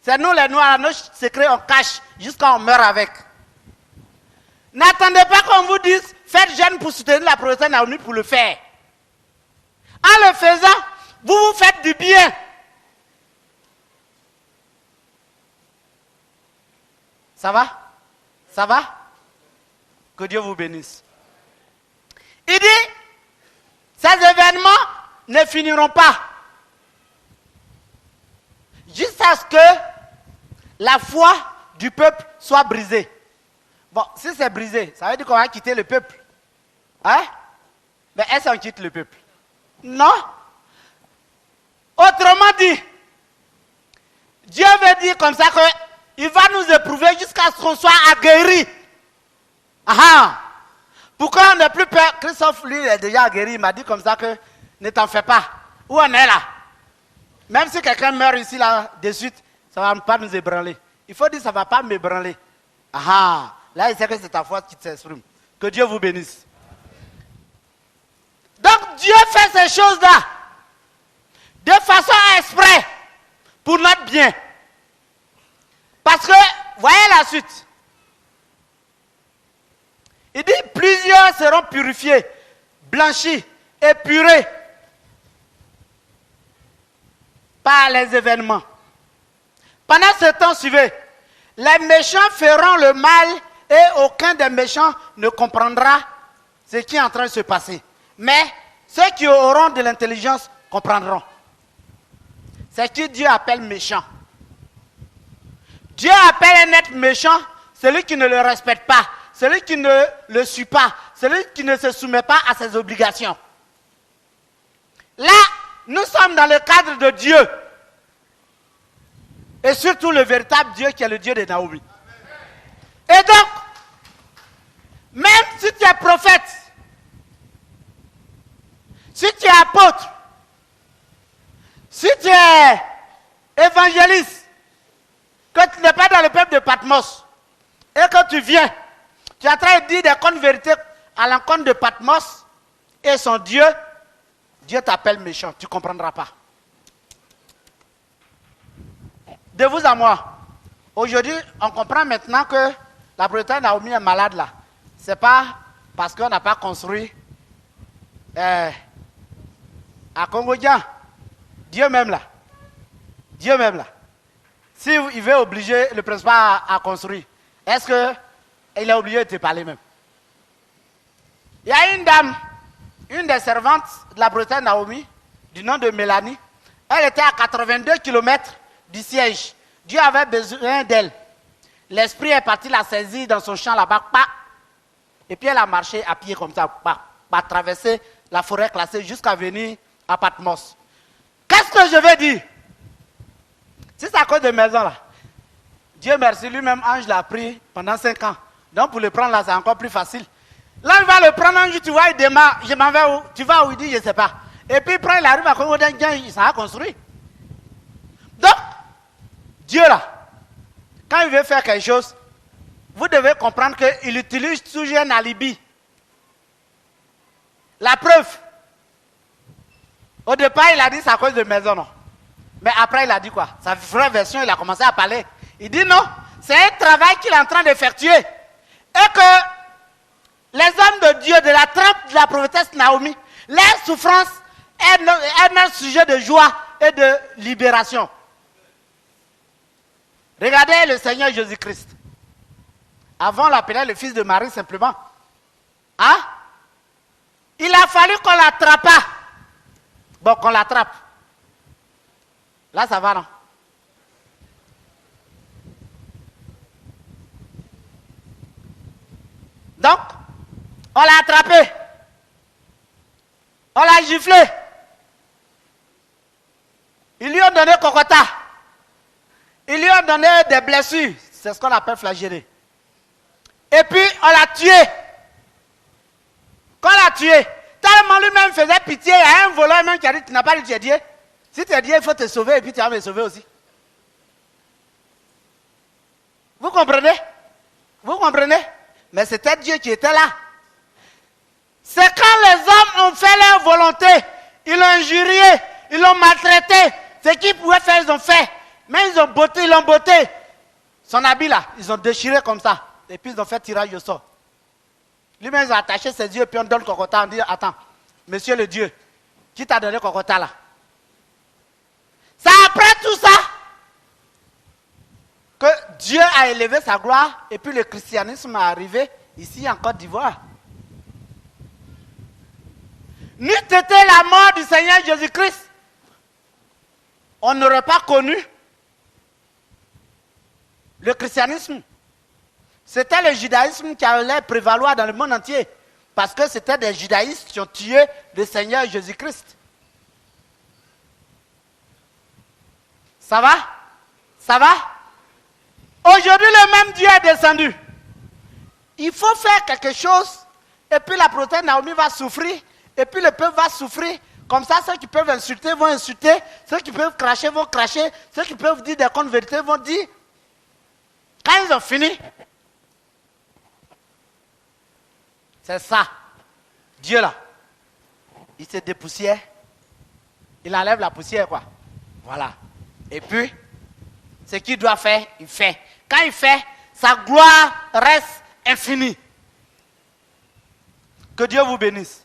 C'est nous les noirs, nos secrets on cache jusqu'à on meurt avec. N'attendez pas qu'on vous dise, faites jeûne pour soutenir la prophétesse Naomi pour le faire. En le faisant, vous vous faites du bien. Ça va? Ça va? Que Dieu vous bénisse. Il dit, ces événements ne finiront pas. Jusqu'à ce que la foi du peuple soit brisée. Bon, si c'est brisé, ça veut dire qu'on va quitter le peuple. Hein? Mais est-ce qu'on quitte le peuple? Non. Autrement dit, Dieu veut dire comme ça qu'il va nous éprouver jusqu'à ce qu'on soit aguerris. Ah! Pourquoi on n'a plus peur? Christophe, lui, il est déjà aguerri. Il m'a dit comme ça que ne t'en fais pas. Où on est là? Même si quelqu'un meurt ici, là, de suite, ça ne va pas nous ébranler. Il faut dire ça ne va pas m'ébranler. Ah! Là, il sait que c'est ta foi qui s'exprime. Que Dieu vous bénisse. Donc, Dieu fait ces choses-là de façon exprès pour notre bien. Parce que, voyez la suite. Il dit, plusieurs seront purifiés, blanchis, épurés par les événements. Pendant ce temps, suivez, les méchants feront le mal et aucun des méchants ne comprendra ce qui est en train de se passer. Mais ceux qui auront de l'intelligence comprendront. C'est qui Dieu appelle méchant. Dieu appelle un être méchant celui qui ne le respecte pas, celui qui ne le suit pas, celui qui ne se soumet pas à ses obligations. Là, nous sommes dans le cadre de Dieu. Et surtout le véritable Dieu qui est le Dieu de Naomi. Et donc, même si tu es prophète, si tu es apôtre, si tu es évangéliste, que tu n'es pas dans le peuple de Patmos, et que tu viens, tu es en train de dire des contes vérités à l'encontre de Patmos et son Dieu, Dieu t'appelle méchant, tu ne comprendras pas. De vous à moi, aujourd'hui, on comprend maintenant que la prophétesse Naomi est malade là. Ce n'est pas parce qu'on n'a pas construit À Congo-Dian, Dieu même là. Dieu même là. Si il veut obliger le principal à construire, est-ce qu'il est obligé de te parler même? Il y a une dame, une des servantes de la Bretagne Naomi, du nom de Mélanie. Elle était à 82 km du siège. Dieu avait besoin d'elle. L'esprit est parti la saisir dans son champ là-bas. Et puis elle a marché à pied comme ça, traverser la forêt classée jusqu'à venir à Patmos. Qu'est-ce que je veux dire? Si c'est à cause de maison là, Dieu merci, lui-même, Ange l'a pris pendant 5 ans. Donc pour le prendre là, c'est encore plus facile. Là, il va le prendre un jour, tu vois, il démarre, je m'en vais où? Tu vas où? Il dit, je ne sais pas. Et puis, il arrive à Congo, ça a construit. Donc, Dieu là, quand il veut faire quelque chose, vous devez comprendre qu'il utilise toujours un alibi. La preuve, au départ, il a dit c'est à cause de maison, non. Mais après, il a dit quoi? Sa vraie version, il a commencé à parler. Il dit non, c'est un travail qu'il est en train d'effectuer. Et que les hommes de Dieu, de la trempe de la prophétesse Naomi, leur souffrance est un sujet de joie et de libération. Regardez le Seigneur Jésus-Christ. Avant, on l'appelait le fils de Marie simplement. Hein? Il a fallu qu'on l'attrapât. Bon, qu'on l'attrape. Là, ça va, non? Donc, on l'a attrapé. On l'a giflé. Ils lui ont donné cocota. Ils lui ont donné des blessures. C'est ce qu'on appelle flageller. Et puis, on l'a tué. Quand on l'a tué, tellement lui-même faisait pitié, il y a un voleur même qui a dit, tu n'as pas dit tu es Dieu. Si tu es Dieu, il faut te sauver et puis tu vas me sauver aussi. Vous comprenez? Vous comprenez? Mais c'était Dieu qui était là. C'est quand les hommes ont fait leur volonté, ils l'ont injurié, ils l'ont maltraité, ce qu'ils pouvaient faire, ils ont fait. Mais ils ont botté, ils l'ont botté. Son habit là, ils ont déchiré comme ça. Et puis ils ont fait tirage au sort. Lui-même, ils ont attaché ses yeux et puis on donne Cocota. On dit, attends, monsieur le Dieu, qui t'a donné Cocota là? C'est après tout ça que Dieu a élevé sa gloire et puis le christianisme est arrivé ici en Côte d'Ivoire. N'eût été la mort du Seigneur Jésus-Christ, on n'aurait pas connu le christianisme. C'était le judaïsme qui allait prévaloir dans le monde entier. Parce que c'était des judaïstes qui ont tué le Seigneur Jésus-Christ. Ça va? Ça va? Aujourd'hui, le même Dieu est descendu. Il faut faire quelque chose. Et puis la prophète Naomi va souffrir. Et puis le peuple va souffrir. Comme ça, ceux qui peuvent insulter vont insulter. Ceux qui peuvent cracher vont cracher. Ceux qui peuvent dire des contes vérités vont dire. Quand ils ont fini, c'est ça. Dieu là, il se dépoussière. Il enlève la poussière, quoi. Voilà. Et puis, ce qu'il doit faire, il fait. Quand il fait, sa gloire reste infinie. Que Dieu vous bénisse.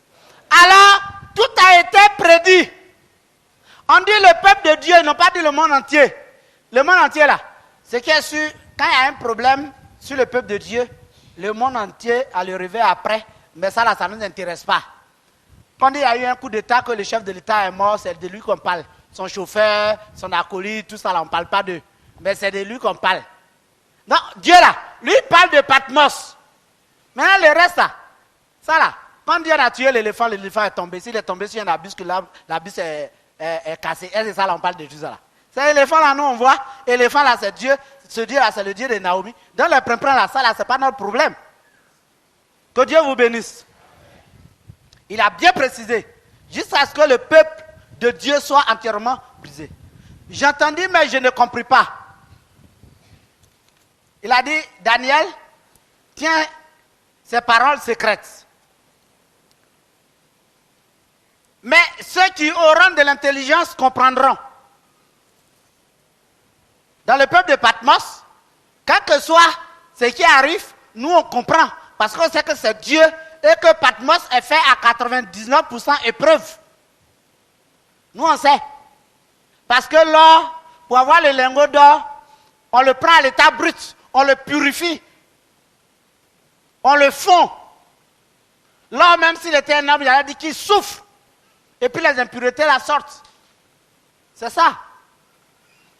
Alors, tout a été prédit. On dit le peuple de Dieu, ils n'ont pas dit le monde entier. Le monde entier là, ce qui est sûr, quand il y a un problème sur le peuple de Dieu, le monde entier a le réveil après, mais ça là, ça ne nous intéresse pas. Quand il y a eu un coup d'État, que le chef de l'État est mort, c'est de lui qu'on parle. Son chauffeur, son acolyte, tout ça là, on ne parle pas d'eux. Mais c'est de lui qu'on parle. Non, Dieu là, lui il parle de Patmos. Maintenant le reste là, ça là, quand Dieu a tué l'éléphant est tombé. S'il est tombé sur un abus, que l'abus est cassé. Et c'est ça là, on parle de tout ça là. C'est l'éléphant là, nous on voit. L'éléphant là, c'est Dieu. Ce Dieu là, c'est le Dieu de Naomi. Dans le printemps là, ça là, c'est pas notre problème. Que Dieu vous bénisse. Il a bien précisé, jusqu'à ce que le peuple de Dieu soit entièrement brisé. J'ai entendu, mais je ne compris pas. Il a dit, Daniel, tiens ces paroles secrètes. Mais ceux qui auront de l'intelligence comprendront. Dans le peuple de Patmos, quel que soit ce qui arrive, nous on comprend. Parce qu'on sait que c'est Dieu et que Patmos est fait à 99% épreuve. Nous, on sait. Parce que l'or, pour avoir le lingot d'or, on le prend à l'état brut, on le purifie, on le fond. L'or, même s'il était un homme, il a dit qu'il souffre. Et puis les impuretés la sortent. C'est ça.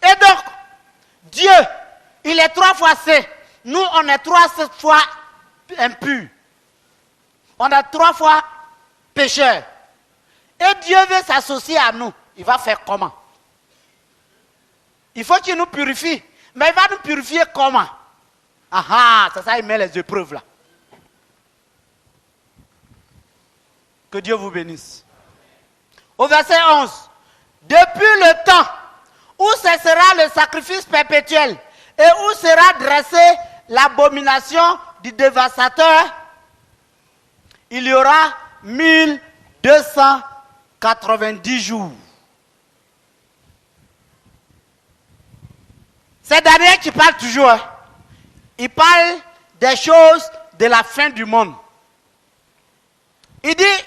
Et donc, Dieu, il est 3 fois saint. Nous, on est 3 fois impurs. On est 3 fois pécheurs. Et Dieu veut s'associer à nous. Il va faire comment? Il faut qu'il nous purifie. Mais il va nous purifier comment? Ah, c'est ça, il met les épreuves là. Que Dieu vous bénisse. Au verset 11. Depuis le temps où cessera le sacrifice perpétuel et où sera dressée l'abomination du dévastateur, il y aura 1290 jours. C'est Daniel qui parle toujours. Hein. Il parle des choses de la fin du monde. Il dit,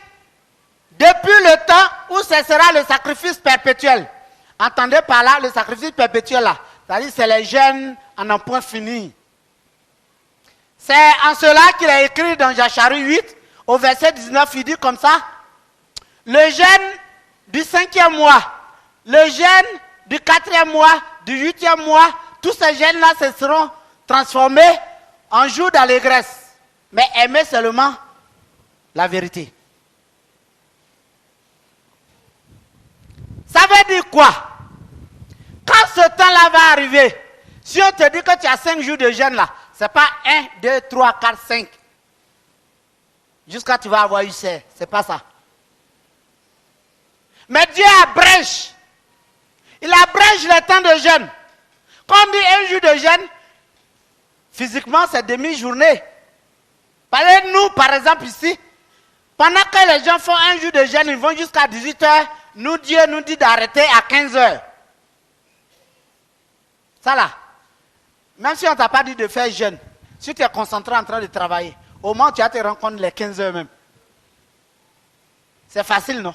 depuis le temps où cessera le sacrifice perpétuel. Entendez par là le sacrifice perpétuel là. C'est-à-dire c'est les jeûnes en un point fini. C'est en cela qu'il a écrit dans Zacharie 8, au verset 19, il dit comme ça, le jeûne du 5e mois, le jeûne du 4e mois, du 8e mois, tous ces jeûnes-là se seront transformés en jours d'allégresse. Mais aimer seulement la vérité. Ça veut dire quoi? Quand ce temps-là va arriver, si on te dit que tu as 5 jours de jeûne là, ce n'est pas 1, 2, 3, 4, 5. Jusqu'à tu vas avoir eu ce n'est pas ça. Mais Dieu abrège. Il abrège le temps de jeûne. Quand on dit 1 jour de jeûne, physiquement c'est demi-journée. Nous, par exemple ici, pendant que les gens font 1 jour de jeûne, ils vont jusqu'à 18h, nous, Dieu nous dit d'arrêter à 15h. Ça là, même si on ne t'a pas dit de faire jeûne, si tu es concentré en train de travailler, au moins tu vas te rendre compte les 15h même. C'est facile, non?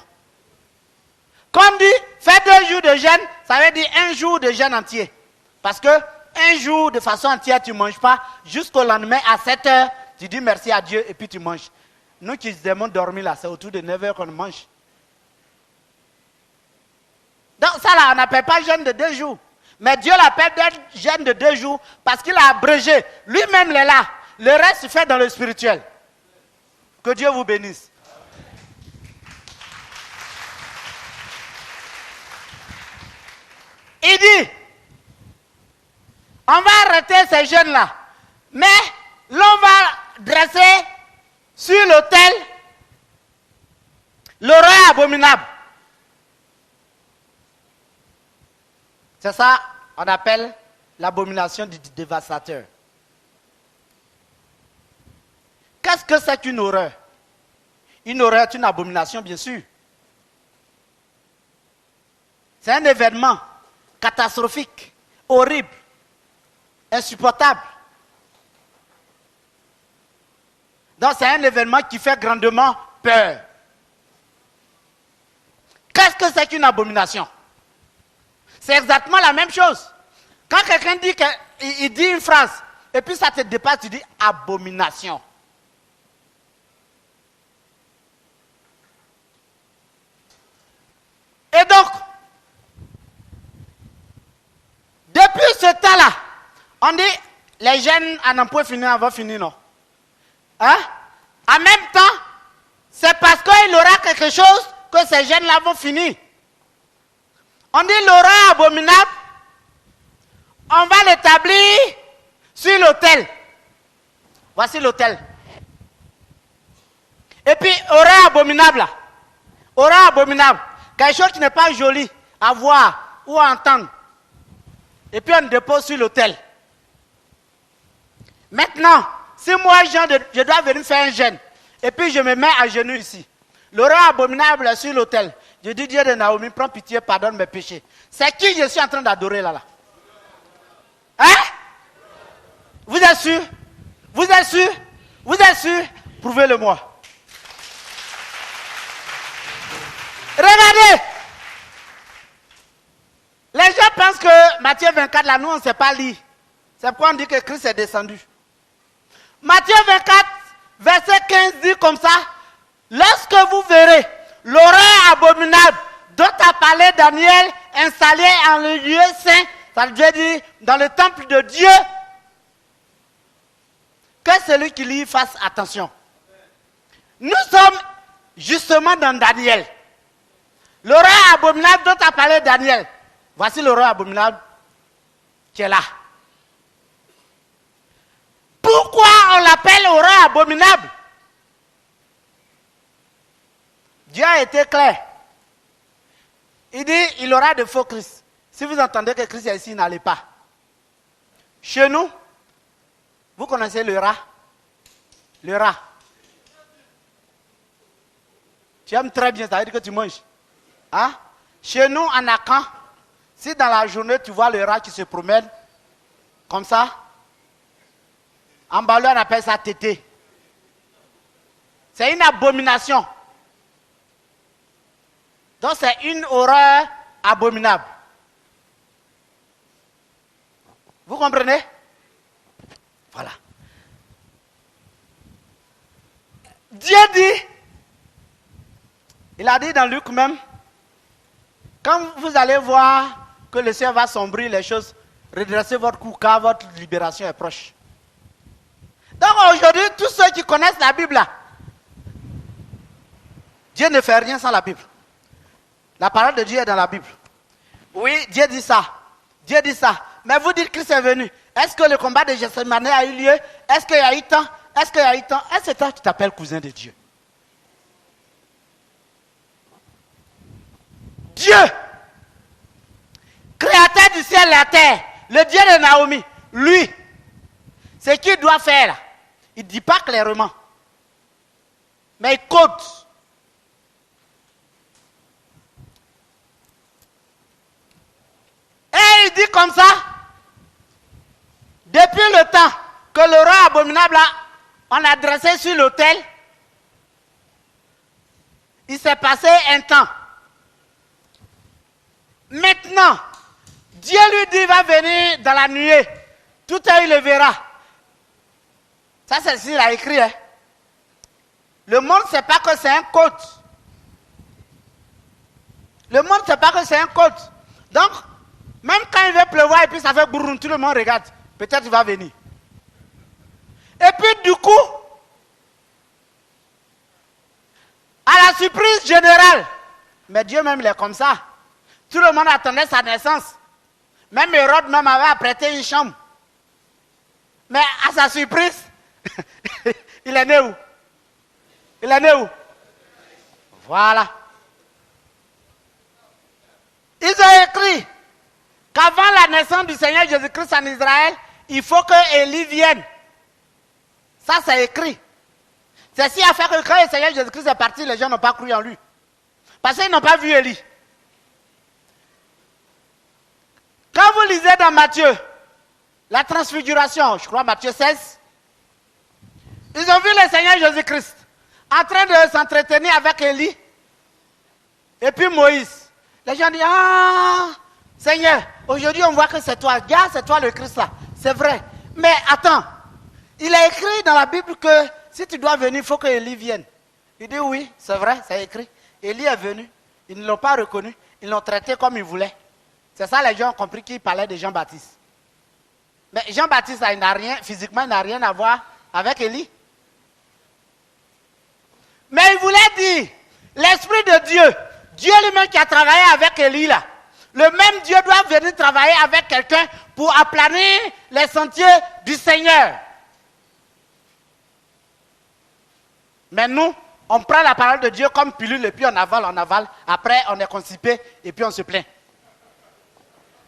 Quand on dit faire 2 jours de jeûne, ça veut dire 1 jour de jeûne entier. Parce que 1 jour de façon entière, tu ne manges pas, jusqu'au lendemain à 7h, tu dis merci à Dieu et puis tu manges. Nous qui devons dormir là, c'est autour de 9h qu'on mange. Donc ça là, on n'appelle pas jeûne de 2 jours. Mais Dieu l'appelle jeûne de 2 jours parce qu'il a abrégé. Lui-même il est là. Le reste se fait dans le spirituel. Que Dieu vous bénisse. Il dit, on va arrêter ces jeûnes-là. Mais l'on va dresser sur l'autel l'horreur abominable. C'est ça qu'on appelle l'abomination du dévastateur. Qu'est-ce que c'est qu'une horreur? Une horreur est une abomination, bien sûr. C'est un événement catastrophique, horrible, insupportable. Donc c'est un événement qui fait grandement peur. Qu'est-ce que c'est qu'une abomination? C'est exactement la même chose. Quand quelqu'un dit il dit une phrase, et puis ça te dépasse, tu dis abomination. Et donc, depuis ce temps-là, on dit, les jeunes en un point fini, vont finir, non? Hein? En même temps, c'est parce qu'il aura quelque chose que ces jeunes-là vont finir. On dit l'horreur abominable, on va l'établir sur l'autel. Voici l'autel. Et puis, horreur abominable, là. Horreur abominable. Quelque chose qui n'est pas joli à voir ou à entendre. Et puis on dépose sur l'autel. Maintenant, si moi je dois venir faire un jeûne, et puis je me mets à genoux ici, l'horreur abominable est sur l'autel. Je dis Dieu de Naomi, prends pitié, pardonne mes péchés. C'est qui je suis en train d'adorer là? Hein? Vous êtes sûr? Vous êtes sûr? Vous êtes sûr? Prouvez-le-moi. Regardez. Matthieu 24, là, nous, on ne sait pas lire. C'est pourquoi on dit que Christ est descendu. Matthieu 24, verset 15 dit comme ça, lorsque vous verrez l'horreur abominable dont a parlé Daniel installé en le lieu saint, ça veut dire dans le temple de Dieu, que celui qui lit fasse attention. Nous sommes justement dans Daniel. L'horreur abominable dont a parlé Daniel. Voici l'horreur abominable qui est là. Pourquoi on l'appelle horreur abominable? Dieu a été clair. Il dit, il aura de faux Christ. Si vous entendez que Christ est ici, n'allez pas. Chez nous, vous connaissez le rat? Le rat. Tu aimes très bien, ça veut dire que tu manges. Hein? Chez nous, en Akan, si dans la journée, tu vois le rat qui se promène, comme ça, en bas, on appelle ça tété. C'est une abomination. Donc, c'est une horreur abominable. Vous comprenez? Voilà. Dieu dit, il a dit dans Luc même, quand vous allez voir que le ciel va sombrer les choses, redressez votre cou car votre libération est proche. Donc aujourd'hui, tous ceux qui connaissent la Bible, là, Dieu ne fait rien sans la Bible. La parole de Dieu est dans la Bible. Oui, Dieu dit ça. Dieu dit ça. Mais vous dites que Christ est venu. Est-ce que le combat de Gethsemane a eu lieu? Est-ce qu'il y a eu temps? Est-ce qu'il y a eu temps? Est-ce que toi, tu t'appelles cousin de Dieu? Dieu, créateur du ciel et de la terre, le Dieu de Naomi, lui, ce qu'il doit faire, il ne dit pas clairement, mais il code. Et il dit comme ça, depuis le temps que le roi abominable on a dressé sur l'autel, il s'est passé un temps. Maintenant, Dieu lui dit, va venir dans la nuée. Tout œil le verra. Ça, c'est ce qu'il a écrit. Hein. Le monde ne sait pas que c'est un code. Le monde ne sait pas que c'est un code. Donc, même quand il veut pleuvoir et puis ça fait bourron, tout le monde regarde. Peut-être il va venir. Et puis du coup, à la surprise générale, mais Dieu même il est comme ça. Tout le monde attendait sa naissance. Même Hérode même avait apprêté une chambre. Mais à sa surprise, il est né où? Il est né où? Voilà. Ils ont écrit qu'avant la naissance du Seigneur Jésus-Christ en Israël, il faut que Élie vienne. Ça, c'est écrit. C'est ce qui a fait que quand le Seigneur Jésus-Christ est parti, les gens n'ont pas cru en lui. Parce qu'ils n'ont pas vu Élie. Quand vous lisez dans Matthieu, la transfiguration, je crois Matthieu 16, ils ont vu le Seigneur Jésus-Christ en train de s'entretenir avec Élie et puis Moïse. Les gens disent, ah, Seigneur, aujourd'hui on voit que c'est toi. Regarde, c'est toi le Christ là. C'est vrai. Mais attends, il est écrit dans la Bible que si tu dois venir, il faut que Élie vienne. Il dit oui, c'est vrai, c'est écrit. Élie est venu. Ils ne l'ont pas reconnu. Ils l'ont traité comme ils voulaient. C'est ça les gens ont compris qu'il parlait de Jean-Baptiste. Mais Jean-Baptiste, il n'a rien, physiquement, il n'a rien à voir avec Élie. Mais il voulait dire, l'Esprit de Dieu, Dieu lui-même qui a travaillé avec Élie là, le même Dieu doit venir travailler avec quelqu'un pour aplanir les sentiers du Seigneur. Mais nous, on prend la parole de Dieu comme pilule et puis on avale. Après, on est constipé et puis on se plaint.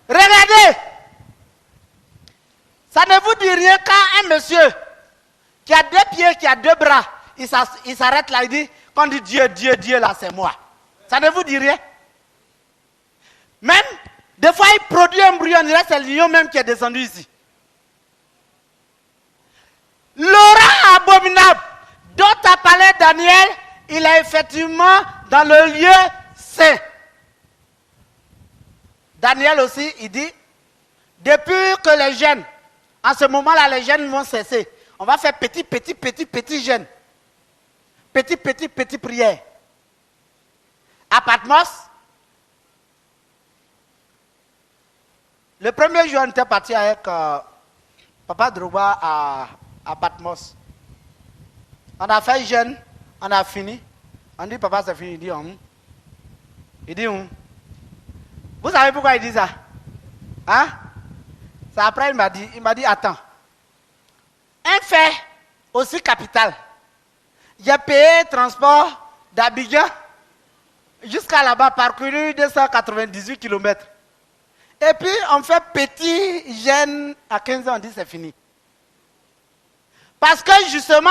Regardez, ça ne vous dit rien quand un monsieur qui a 2 pieds, qui a 2 bras, il s'arrête là, il dit, quand on dit Dieu, Dieu, Dieu, là, c'est moi. Ça ne vous dit rien? Même, des fois, il produit un bruit, on dirait que c'est le lion même qui est descendu ici. L'aura abominable dont a parlé Daniel, il est effectivement dans le lieu saint. Daniel aussi, il dit, Depuis que les jeunes, en ce moment-là, les jeunes vont cesser. On va faire petit jeûne. Petit prière. À Patmos, le premier jour, on était parti avec Papa Drogba à Patmos. On a fait jeûne, on a fini. On dit, papa, c'est fini. Il dit, Il dit, Vous savez pourquoi il dit ça? Hein? Ça après, il m'a dit, attends. Un fait aussi capital. J'ai payé transport d'Abidjan jusqu'à là-bas, parcouru 298 km. Et puis, on fait petit jeûne à 15 ans, on dit c'est fini. Parce que justement,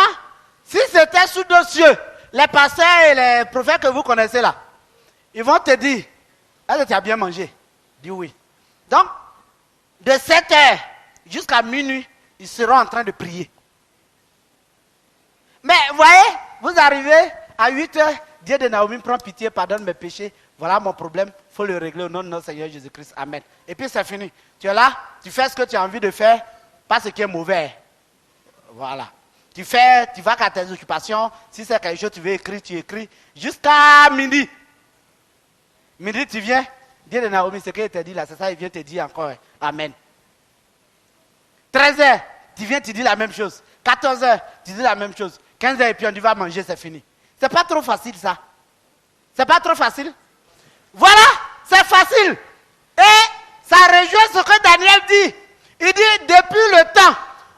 si c'était sous deux cieux, les pasteurs et les prophètes que vous connaissez là, ils vont te dire, est-ce que tu as bien mangé? Dis oui. Donc, de 7h jusqu'à minuit, ils seront en train de prier. Mais voyez, vous arrivez à 8h, Dieu de Naomi prend pitié, pardonne mes péchés. Voilà mon problème, il faut le régler au nom de notre Seigneur Jésus-Christ. Amen. Et puis c'est fini. Tu es là, tu fais ce que tu as envie de faire, pas ce qui est mauvais. Voilà. Tu vas à tes occupations. Si c'est quelque chose que tu veux écrire, tu écris. Jusqu'à midi. Midi, tu viens. Dieu de Naomi, ce qu'il t'a dit là, c'est ça, il vient te dire encore. Amen. 13h, tu viens, tu dis la même chose. 14h, tu dis la même chose. 15h, et puis on dit va manger, c'est fini. C'est pas trop facile ça. C'est pas trop facile. Voilà, c'est facile. Et ça rejoint ce que Daniel dit. Il dit, depuis le temps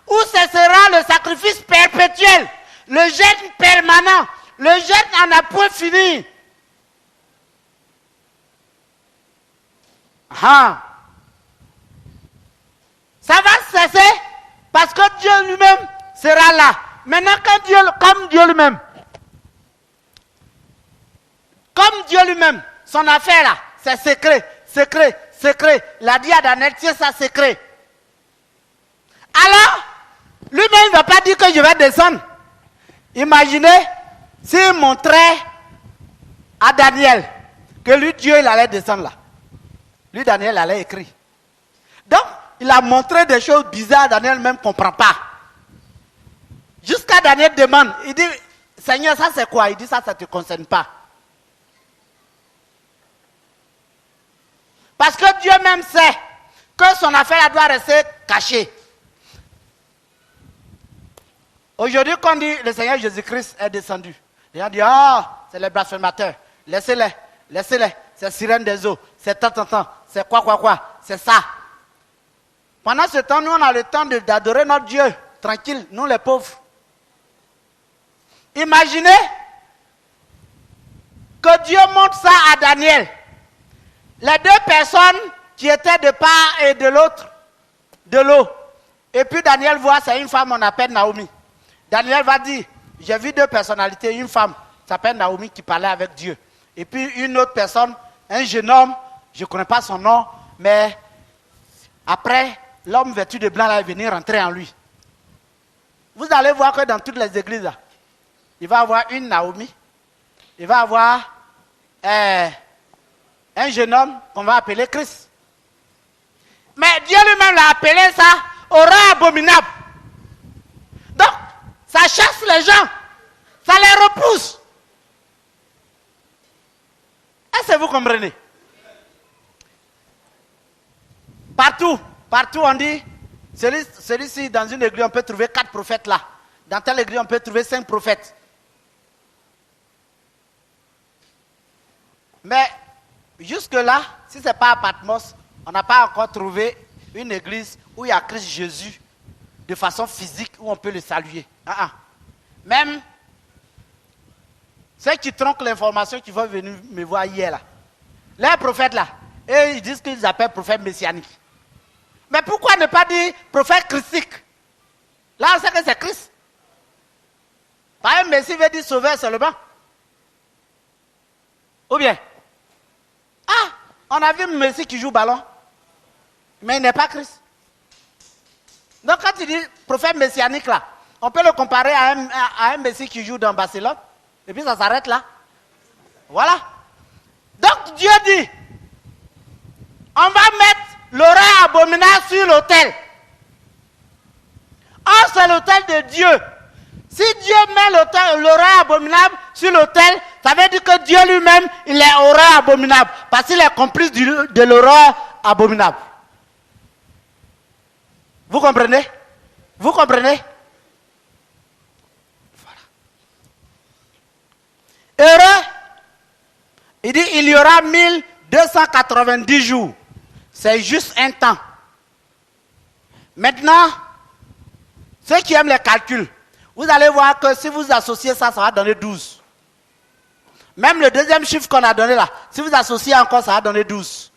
où cessera le sacrifice perpétuel, le jeûne permanent, le jeûne en a point fini. Ah. Ça va cesser parce que Dieu lui-même sera là. Maintenant, comme Dieu lui-même, son affaire là, c'est secret. L'a dit à Daniel, tiens ça secret. Alors, lui-même ne va pas dire que je vais descendre. Imaginez s'il montrait à Daniel que lui, Dieu, il allait descendre là. Lui, Daniel, allait écrire. Donc, il a montré des choses bizarres, Daniel même ne comprend pas. Jusqu'à Daniel demande, il dit, Seigneur, ça c'est quoi? Il dit, ça ne te concerne pas. Parce que Dieu même sait que son affaire doit rester cachée. Aujourd'hui, quand on dit le Seigneur Jésus-Christ est descendu, les gens disent, c'est les blasphémateurs. Laissez-les. C'est sirène des eaux. C'est tant. C'est quoi. C'est ça. Pendant ce temps, nous, on a le temps d'adorer notre Dieu. Tranquille, nous les pauvres. Imaginez que Dieu montre ça à Daniel. Les deux personnes qui étaient de part et de l'autre de l'eau. Et puis Daniel voit, c'est une femme, on appelle Naomi. Daniel va dire, j'ai vu deux personnalités, une femme, s'appelle Naomi, qui parlait avec Dieu. Et puis une autre personne, un jeune homme, je ne connais pas son nom, mais après, l'homme vêtu de blanc là, est venu rentrer en lui. Vous allez voir que dans toutes les églises, là, il va y avoir une Naomi, il va y avoir un jeune homme qu'on va appeler Christ. Mais Dieu lui-même l'a appelé ça horreur abominable. Donc, ça chasse les gens, ça les repousse. Est-ce que vous comprenez? Partout on dit, celui-ci dans une église on peut trouver 4 prophètes là. Dans telle église on peut trouver 5 prophètes. Mais jusque-là, si ce n'est pas à Patmos, on n'a pas encore trouvé une église où il y a Christ Jésus de façon physique, où on peut le saluer. Même ceux qui tronquent l'information qui vont venir me voir hier là. Les prophètes là, et ils disent qu'ils appellent prophète messianique. Mais pourquoi ne pas dire prophète christique? Là on sait que c'est Christ. Par exemple, Messie veut dire sauveur seulement. Ou bien, on a vu Messie qui joue ballon, mais il n'est pas Christ. Donc quand tu dis prophète messianique là, on peut le comparer à un Messie qui joue dans Barcelone, et puis ça s'arrête là. Voilà. Donc Dieu dit, on va mettre l'horreur abominable sur l'autel. Or, c'est l'autel de Dieu. Si Dieu met l'horreur abominable sur l'autel, ça veut dire que Dieu lui-même, il est horreur abominable. Parce qu'il est complice de l'horreur abominable. Vous comprenez? Vous comprenez? Voilà. Heureux, il dit il y aura 1290 jours. C'est juste un temps. Maintenant, ceux qui aiment les calculs, vous allez voir que si vous associez ça, ça va donner 12. Même le deuxième chiffre qu'on a donné là, si vous associez encore, ça va donner 12.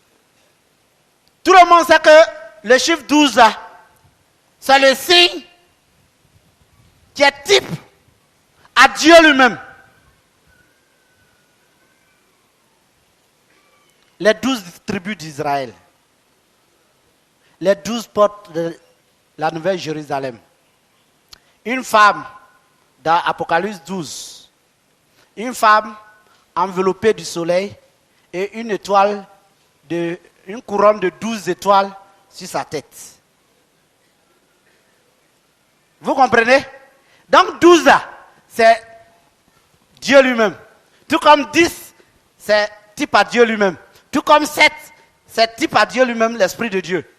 Tout le monde sait que le chiffre 12 là, c'est le signe qui est type à Dieu lui-même. Les 12 tribus d'Israël, les 12 portes de la Nouvelle Jérusalem. Une femme dans Apocalypse 12, une femme enveloppée du soleil et une couronne de 12 étoiles sur sa tête. Vous comprenez? Donc 12, c'est Dieu lui-même. Tout comme 10, c'est type à Dieu lui-même. Tout comme 7, c'est type à Dieu lui-même, l'Esprit de Dieu.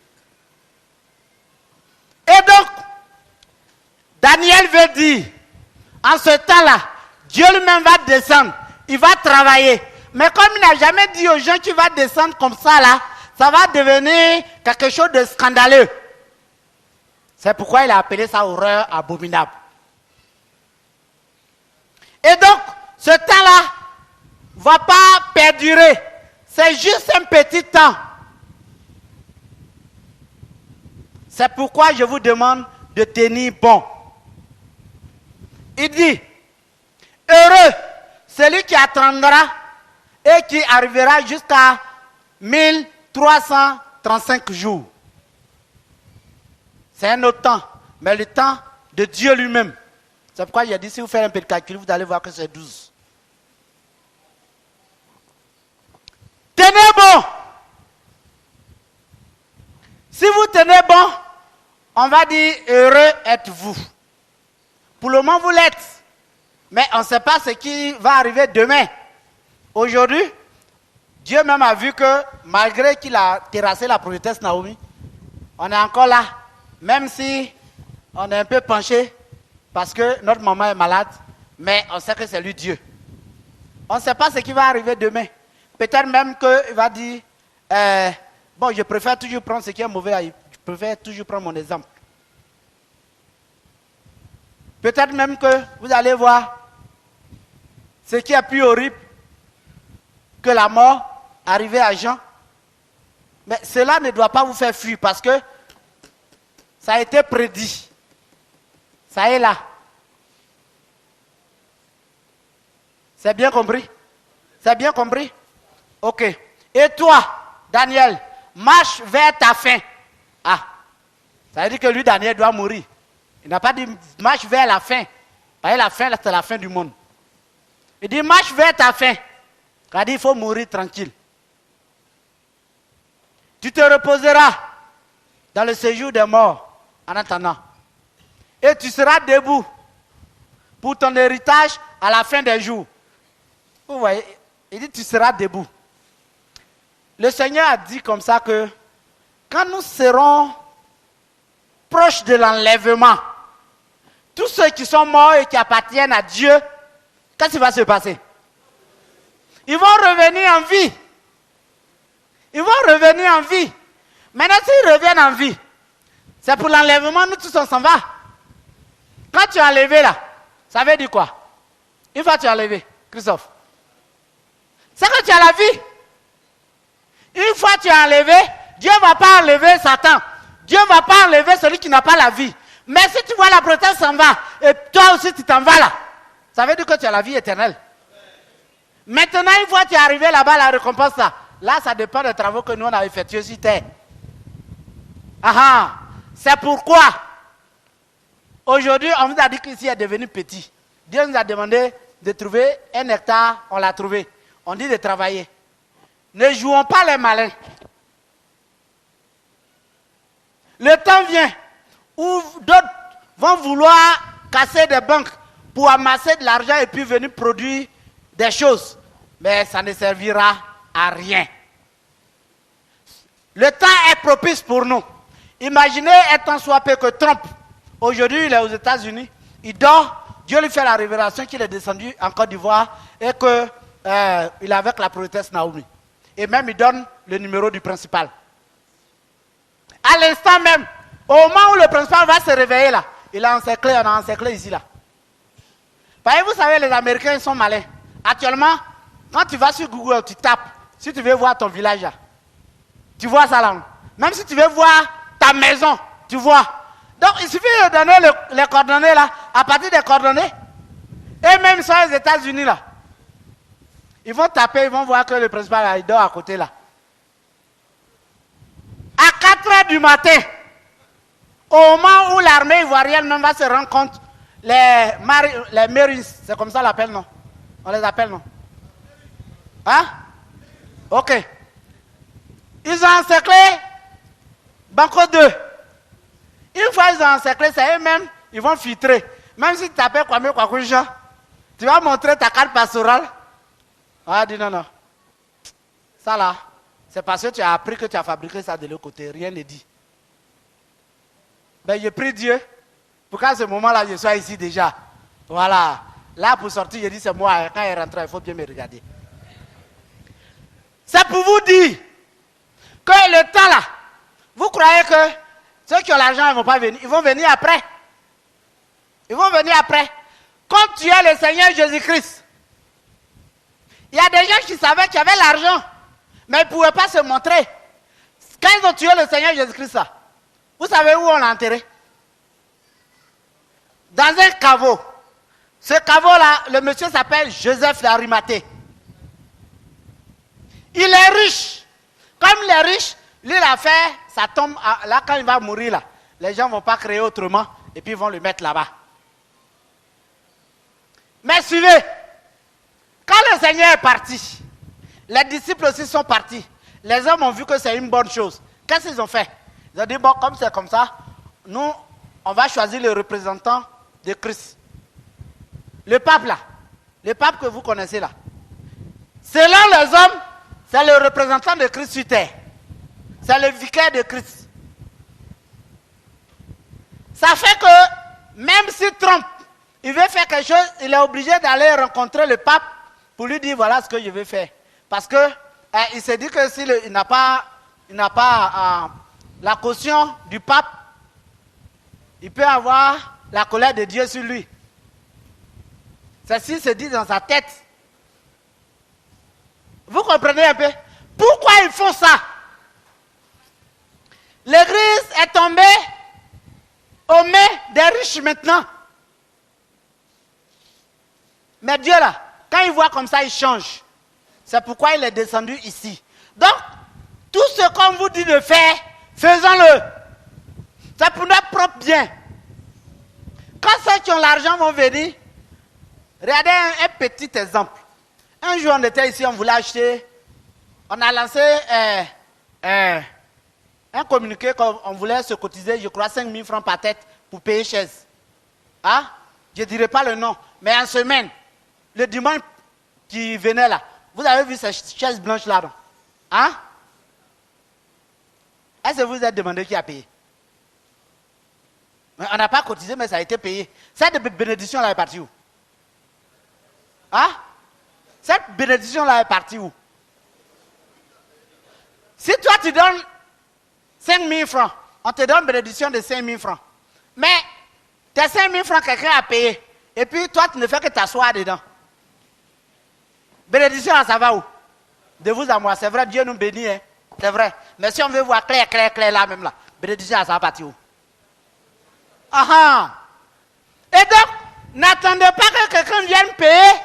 Et donc, Daniel veut dire, en ce temps-là, Dieu lui-même va descendre, il va travailler. Mais comme il n'a jamais dit aux gens qu'il va descendre comme ça, là, ça va devenir quelque chose de scandaleux. C'est pourquoi il a appelé ça horreur abominable. Et donc, ce temps-là ne va pas perdurer. C'est juste un petit temps. C'est pourquoi je vous demande de tenir bon. Il dit, heureux celui qui attendra et qui arrivera jusqu'à 1335 jours. C'est un autre temps, mais le temps de Dieu lui-même. C'est pourquoi il a dit, si vous faites un peu de calcul, vous allez voir que c'est 12. Tenez bon. Si vous tenez bon, on va dire, heureux êtes-vous. Pour le moment, vous l'êtes. Mais on ne sait pas ce qui va arriver demain. Aujourd'hui, Dieu même a vu que malgré qu'il a terrassé la prophétesse Naomi, on est encore là. Même si on est un peu penché parce que notre maman est malade, mais on sait que c'est lui Dieu. On ne sait pas ce qui va arriver demain. Peut-être même qu'il va dire, bon, je préfère toujours prendre ce qui est mauvais, je préfère toujours prendre mon exemple. Peut-être même que vous allez voir ce qui est plus horrible que la mort arrivée à Jean. Mais cela ne doit pas vous faire fuir parce que ça a été prédit. Ça est là. C'est bien compris? C'est bien compris? Ok. Et toi, Daniel, marche vers ta fin. Ah, ça veut dire que lui, Daniel, doit mourir. Il n'a pas dit marche vers la fin. Parce que la fin, c'est la fin du monde. Il dit marche vers ta fin. Il a dit il faut mourir tranquille. Tu te reposeras dans le séjour des morts en attendant. Et tu seras debout pour ton héritage à la fin des jours. Vous voyez, il dit tu seras debout. Le Seigneur a dit comme ça que quand nous serons proches de l'enlèvement, tous ceux qui sont morts et qui appartiennent à Dieu, qu'est-ce qui va se passer? Ils vont revenir en vie. Ils vont revenir en vie. Maintenant, s'ils reviennent en vie, c'est pour l'enlèvement, nous tous on s'en va. Quand tu es enlevé là, ça veut dire quoi? Une fois tu es enlevé, Christophe, c'est que tu as la vie. Une fois tu es enlevé, Dieu ne va pas enlever Satan. Dieu ne va pas enlever celui qui n'a pas la vie. Mais si tu vois la prothèse s'en va, et toi aussi tu t'en vas là, ça veut dire que tu as la vie éternelle. Maintenant, une fois que tu es arrivé là-bas, la récompense là, ça dépend des travaux que nous on a effectués sur terre. Ah, c'est pourquoi aujourd'hui on vous a dit qu'ici est devenu petit. Dieu nous a demandé de trouver 1 hectare, on l'a trouvé. On dit de travailler. Ne jouons pas les malins. Le temps vient où d'autres vont vouloir casser des banques pour amasser de l'argent et puis venir produire des choses. Mais ça ne servira à rien. Le temps est propice pour nous. Imaginez un temps soit peu que Trump. Aujourd'hui, il est aux États-Unis. Il dort. Dieu lui fait la révélation qu'il est descendu en Côte d'Ivoire et qu'il est avec la prophétesse Naomi. Et même, il donne le numéro du principal. À l'instant même, au moment où le principal va se réveiller là, il a encerclé, on a encerclé ici là. Vous savez, les Américains ils sont malins. Actuellement, quand tu vas sur Google, tu tapes, si tu veux voir ton village là, tu vois ça là. Même si tu veux voir ta maison, tu vois. Donc, il suffit de donner les coordonnées là, à partir des coordonnées. Et même sur les États-Unis là, ils vont taper, ils vont voir que le principal là, il dort à côté là. À 4 heures du matin, au moment où l'armée ivoirienne même va se rendre compte, les Marines, c'est comme ça on l'appelle, non? On les appelle, non? Hein? Ok. Ils ont encerclé Banco 2. Une fois ils ont encerclé, c'est eux-mêmes, ils vont filtrer. Même si tu t'appelles Kwame Kwakuja, tu vas montrer ta carte pastorale. Ah, dis non, non. Ça là, c'est parce que tu as appris que tu as fabriqué ça de l'autre côté. Rien n'est dit. Ben, je prie Dieu pour qu'à ce moment-là, je sois ici déjà. Voilà. Là, pour sortir, je dis c'est moi. Quand il est rentré, il faut bien me regarder. C'est pour vous dire que le temps là, vous croyez que ceux qui ont l'argent, ils ne vont pas venir. Ils vont venir après. Ils vont venir après. Quand tu es le Seigneur Jésus-Christ, il y a des gens qui savaient qu'il y avait l'argent, mais ils ne pouvaient pas se montrer. Quand ils ont tué le Seigneur Jésus-Christ, là, vous savez où on l'a enterré? Dans un caveau. Ce caveau-là, le monsieur s'appelle Joseph d'Arimathée. Il est riche. Comme il est riche, lui, il a fait sa tombe. Là, quand il va mourir, là, les gens ne vont pas créer autrement et puis ils vont le mettre là-bas. Mais suivez. Quand le Seigneur est parti, les disciples aussi sont partis. Les hommes ont vu que c'est une bonne chose. Qu'est-ce qu'ils ont fait? Ils ont dit, bon, comme c'est comme ça, nous, on va choisir le représentant de Christ. Le pape là, le pape que vous connaissez là. Selon les hommes, c'est le représentant de Christ sur terre. C'est le vicaire de Christ. Ça fait que, même si Trump, il veut faire quelque chose, il est obligé d'aller rencontrer le pape pour lui dire voilà ce que je vais faire. Parce que il s'est dit que s'il n'a pas la caution du pape, il peut avoir la colère de Dieu sur lui. C'est ce qu'il se dit dans sa tête. Vous comprenez un peu? Pourquoi ils font ça? L'église est tombée aux mains des riches maintenant. Mais Dieu là, quand il voit comme ça, il change. C'est pourquoi il est descendu ici. Donc, tout ce qu'on vous dit de faire, faisons-le. C'est pour notre propre bien. Quand ceux qui ont l'argent vont venir, regardez un petit exemple. Un jour, on était ici, on voulait acheter, on a lancé un communiqué qu'on voulait se cotiser, je crois, 5 000 francs par tête pour payer chaise. Hein? Je ne dirai pas le nom, mais en semaine, le dimanche qui venait là, vous avez vu ces chaises blanches là, non? Hein? Est-ce que vous vous êtes demandé qui a payé? On n'a pas cotisé, mais ça a été payé. Cette bénédiction là est partie où? Hein? Cette bénédiction là est partie où? Si toi tu donnes 5 000 francs, on te donne une bénédiction de 5 000 francs. Mais tes 5 000 francs, quelqu'un a payé. Et puis toi, tu ne fais que t'asseoir dedans. Bénédiction, ça va où? De vous à moi. C'est vrai, Dieu nous bénit. Hein? C'est vrai. Mais si on veut voir clair là même là, bénédiction, ça va partir où? Ah. Et donc, n'attendez pas que quelqu'un vienne payer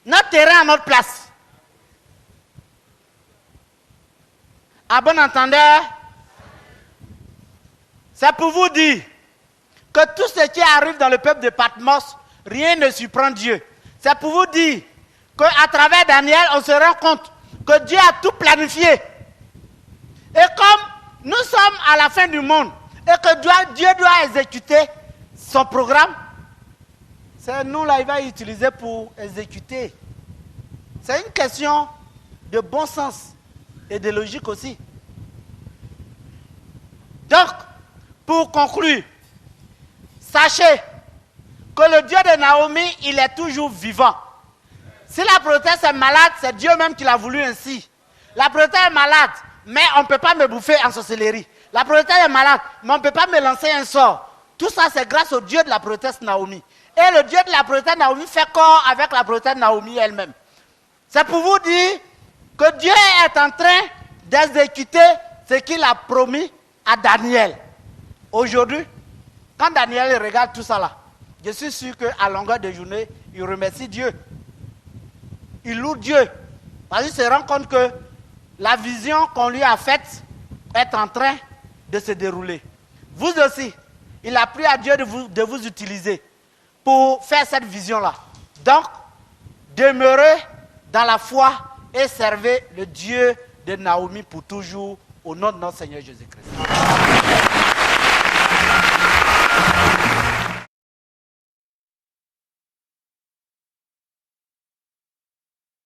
notre terrain à notre place. À bon entendeur, c'est pour vous dire que tout ce qui arrive dans le peuple de Patmos, rien ne surprend Dieu. C'est pour vous dire qu'à travers Daniel, on se rend compte que Dieu a tout planifié. Et comme nous sommes à la fin du monde et que Dieu doit exécuter son programme, c'est nous là, il va utiliser pour exécuter. C'est une question de bon sens et de logique aussi. Donc, pour conclure, sachez que le Dieu de Naomi, il est toujours vivant. Si la prophétesse est malade, c'est Dieu même qui l'a voulu ainsi. La prophétesse est malade, mais on ne peut pas me bouffer en sorcellerie. La prophétesse est malade, mais on ne peut pas me lancer un sort. Tout ça, c'est grâce au Dieu de la prophétesse Naomi. Et le Dieu de la prophétesse Naomi fait corps avec la prophétesse Naomi elle-même. C'est pour vous dire que Dieu est en train d'exécuter ce qu'il a promis à Daniel. Aujourd'hui, quand Daniel regarde tout ça là, je suis sûr qu'à longueur de journée, il remercie Dieu. Il loue Dieu. Parce qu'il se rend compte que la vision qu'on lui a faite est en train de se dérouler. Vous aussi, il a pris à Dieu de vous utiliser pour faire cette vision-là. Donc, demeurez dans la foi et servez le Dieu de Naomi pour toujours, au nom de notre Seigneur Jésus-Christ.